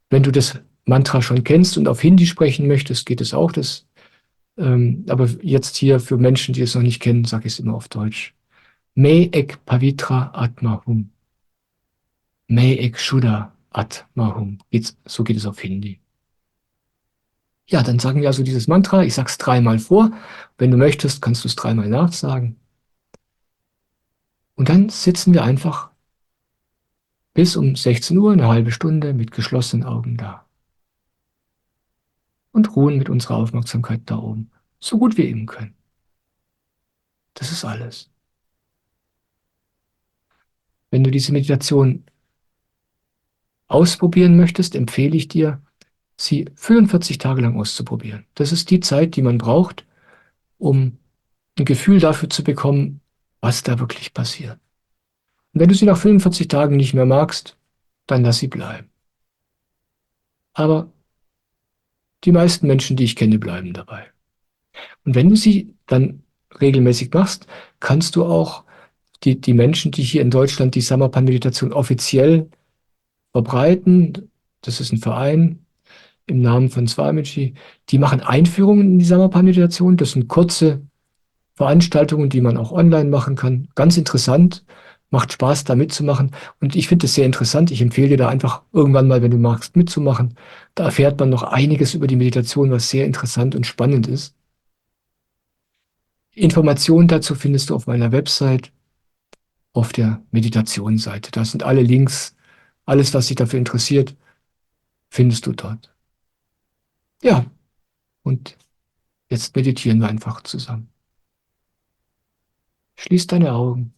Wenn du das Mantra schon kennst und auf Hindi sprechen möchtest, geht es auch. Aber jetzt hier für Menschen, die es noch nicht kennen, sage ich es immer auf Deutsch. Main ek pavitra atma hum. Main ek shuddha atma hum. So geht es auf Hindi. Ja, dann sagen wir also dieses Mantra. Ich sage es 3-mal vor. Wenn du möchtest, kannst du es 3-mal nachsagen. Und dann sitzen wir einfach bis um 16 Uhr, eine halbe Stunde, mit geschlossenen Augen da. Und ruhen mit unserer Aufmerksamkeit da oben, so gut wir eben können. Das ist alles. Wenn du diese Meditation ausprobieren möchtest, empfehle ich dir, sie 45 Tage lang auszuprobieren. Das ist die Zeit, die man braucht, um ein Gefühl dafür zu bekommen, was da wirklich passiert. Und wenn du sie nach 45 Tagen nicht mehr magst, dann lass sie bleiben. Aber die meisten Menschen, die ich kenne, bleiben dabei. Und wenn du sie dann regelmäßig machst, kannst du auch die Menschen, die hier in Deutschland die Samarpan-Meditation offiziell verbreiten, das ist ein Verein im Namen von Swamiji, die machen Einführungen in die Samarpan-Meditation. Das sind kurze Veranstaltungen, die man auch online machen kann. Ganz interessant, macht Spaß, da mitzumachen. Und ich finde es sehr interessant. Ich empfehle dir da einfach irgendwann mal, wenn du magst, mitzumachen. Da erfährt man noch einiges über die Meditation, was sehr interessant und spannend ist. Informationen dazu findest du auf meiner Website, auf der Meditationsseite. Da sind alle Links, alles, was dich dafür interessiert, findest du dort. Ja, und jetzt meditieren wir einfach zusammen. Schließ deine Augen.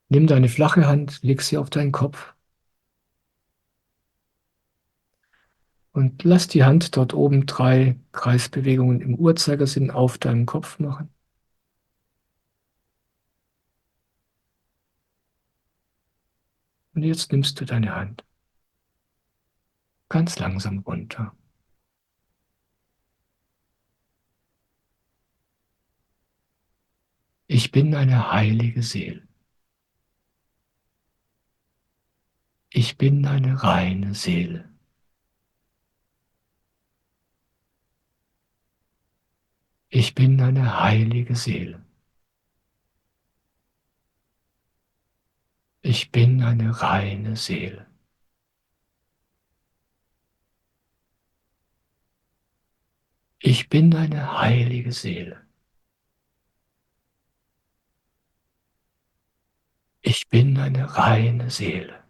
Nimm deine flache Hand, leg sie auf deinen Kopf und lass die Hand dort oben 3 Kreisbewegungen im Uhrzeigersinn auf deinem Kopf machen. Und jetzt nimmst du deine Hand ganz langsam runter. Ich bin eine heilige Seele. Ich bin eine reine Seele. Ich bin eine heilige Seele. Ich bin eine reine Seele. Ich bin eine heilige Seele. Ich bin eine reine Seele.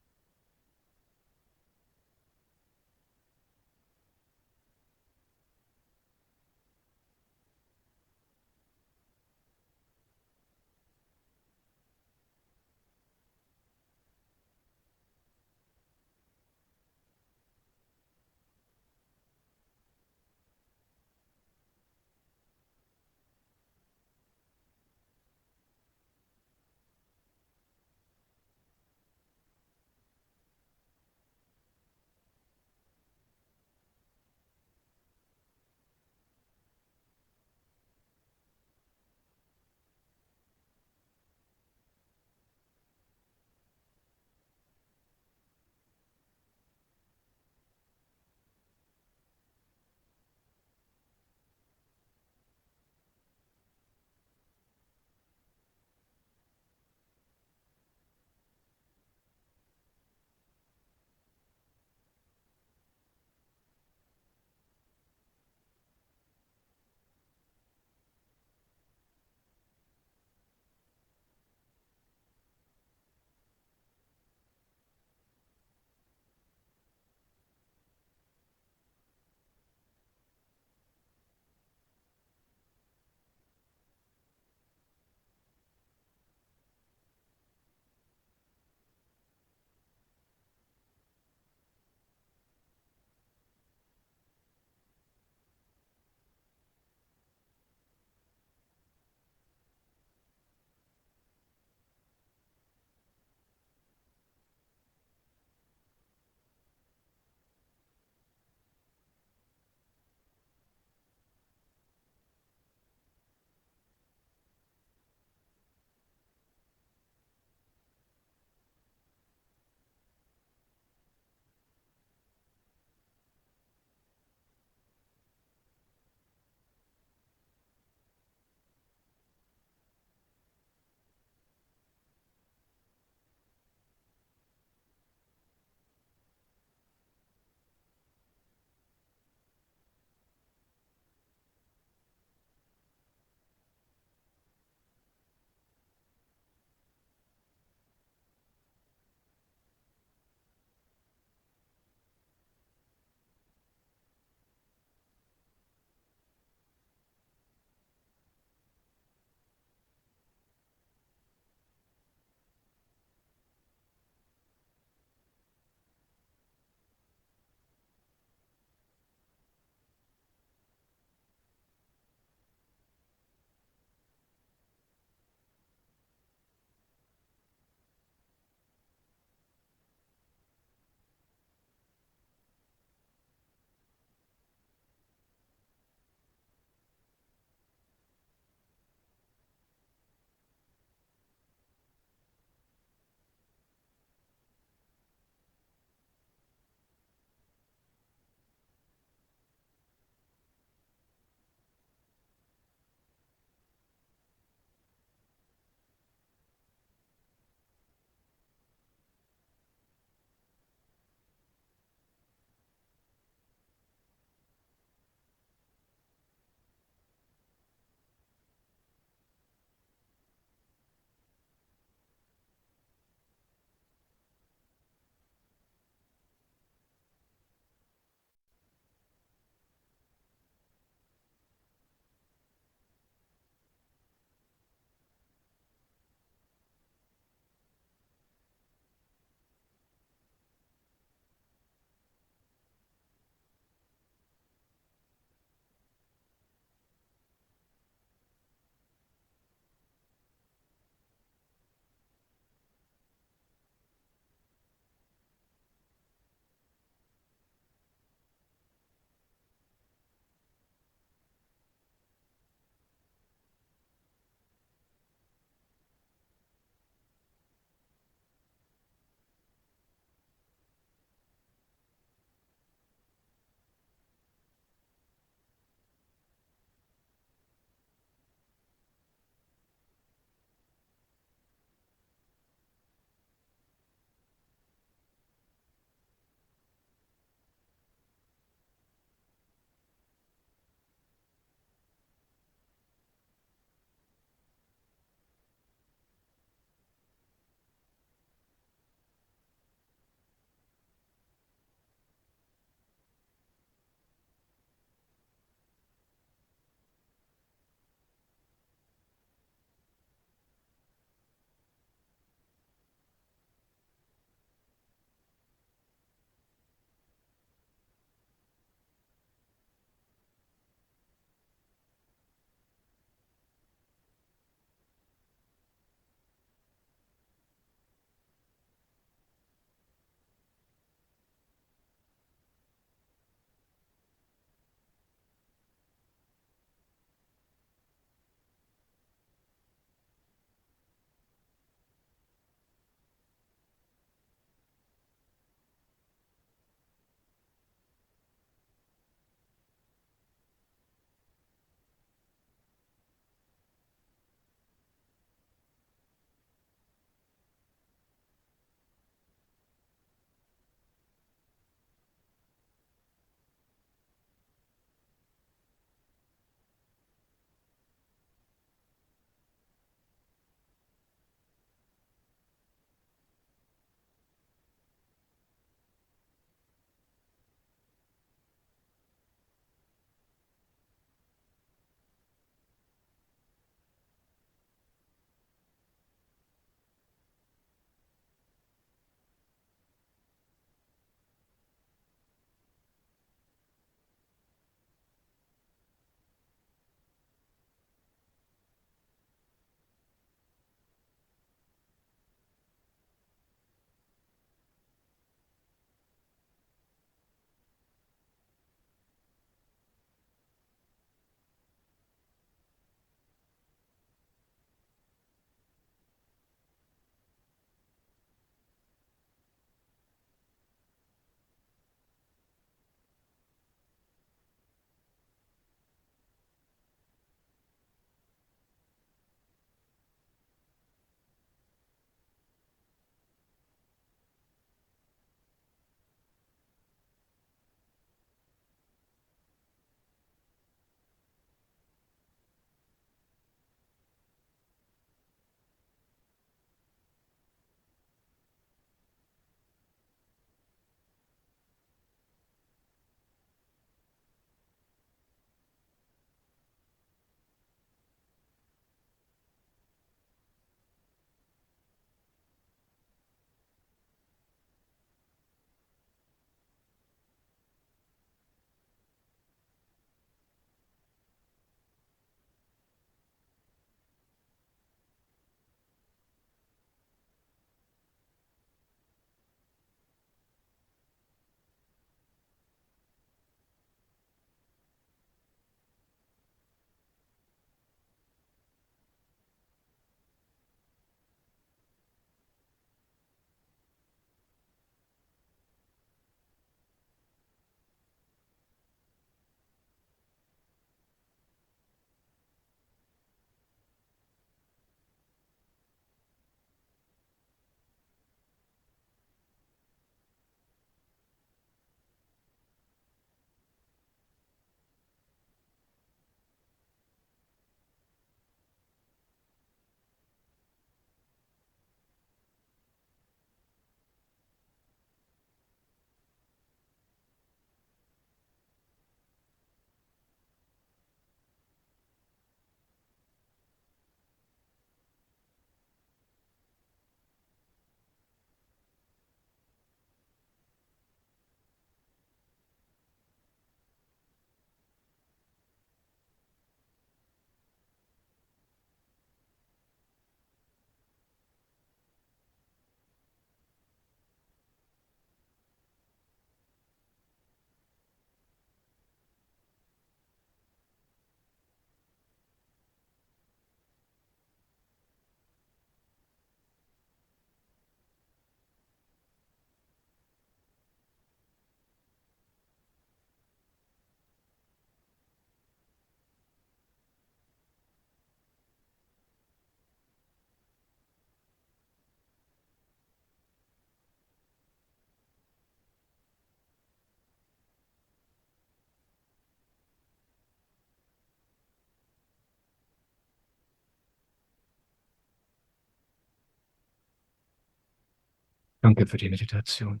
Danke für die Meditation.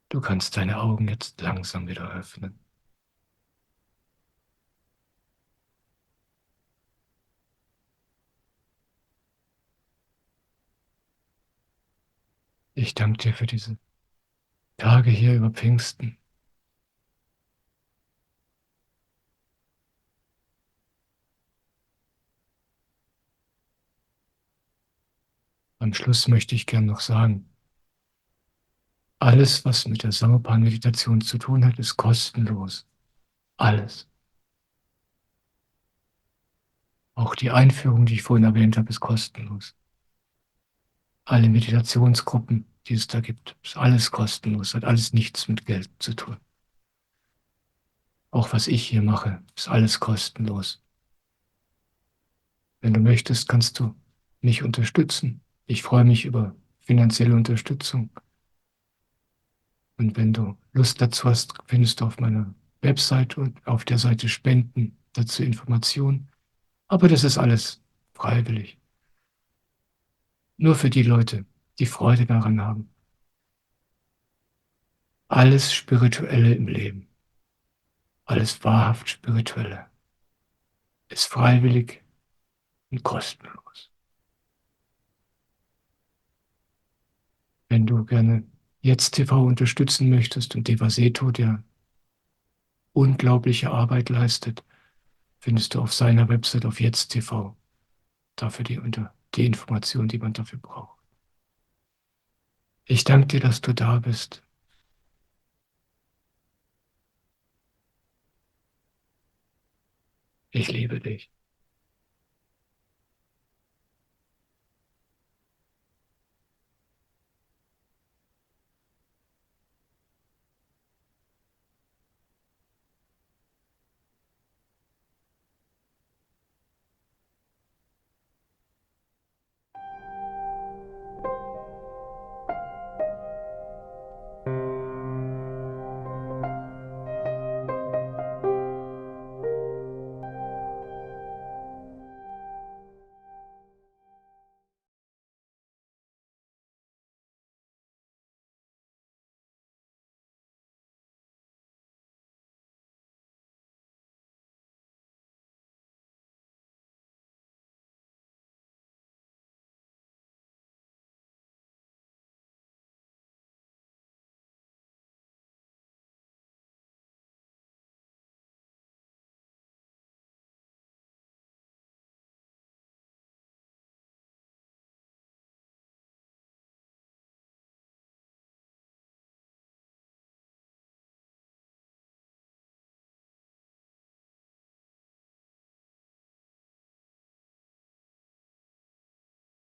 Du kannst deine Augen jetzt langsam wieder öffnen. Ich danke dir für diese Tage hier über Pfingsten. Am Schluss möchte ich gern noch sagen, alles, was mit der Samarpan-Meditation zu tun hat, ist kostenlos. Alles. Auch die Einführung, die ich vorhin erwähnt habe, ist kostenlos. Alle Meditationsgruppen, die es da gibt, ist alles kostenlos, hat alles nichts mit Geld zu tun. Auch was ich hier mache, ist alles kostenlos. Wenn du möchtest, kannst du mich unterstützen. Ich freue mich über finanzielle Unterstützung. Und wenn du Lust dazu hast, findest du auf meiner Website und auf der Seite Spenden dazu Informationen. Aber das ist alles freiwillig. Nur für die Leute, die Freude daran haben. Alles Spirituelle im Leben, alles wahrhaft Spirituelle, ist freiwillig und kostenlos. Wenn du gerne Jetzt TV unterstützen möchtest und Devaseto, der unglaubliche Arbeit leistet, findest du auf seiner Website auf Jetzt TV dafür die Informationen, die man dafür braucht. Ich danke dir, dass du da bist. Ich liebe dich.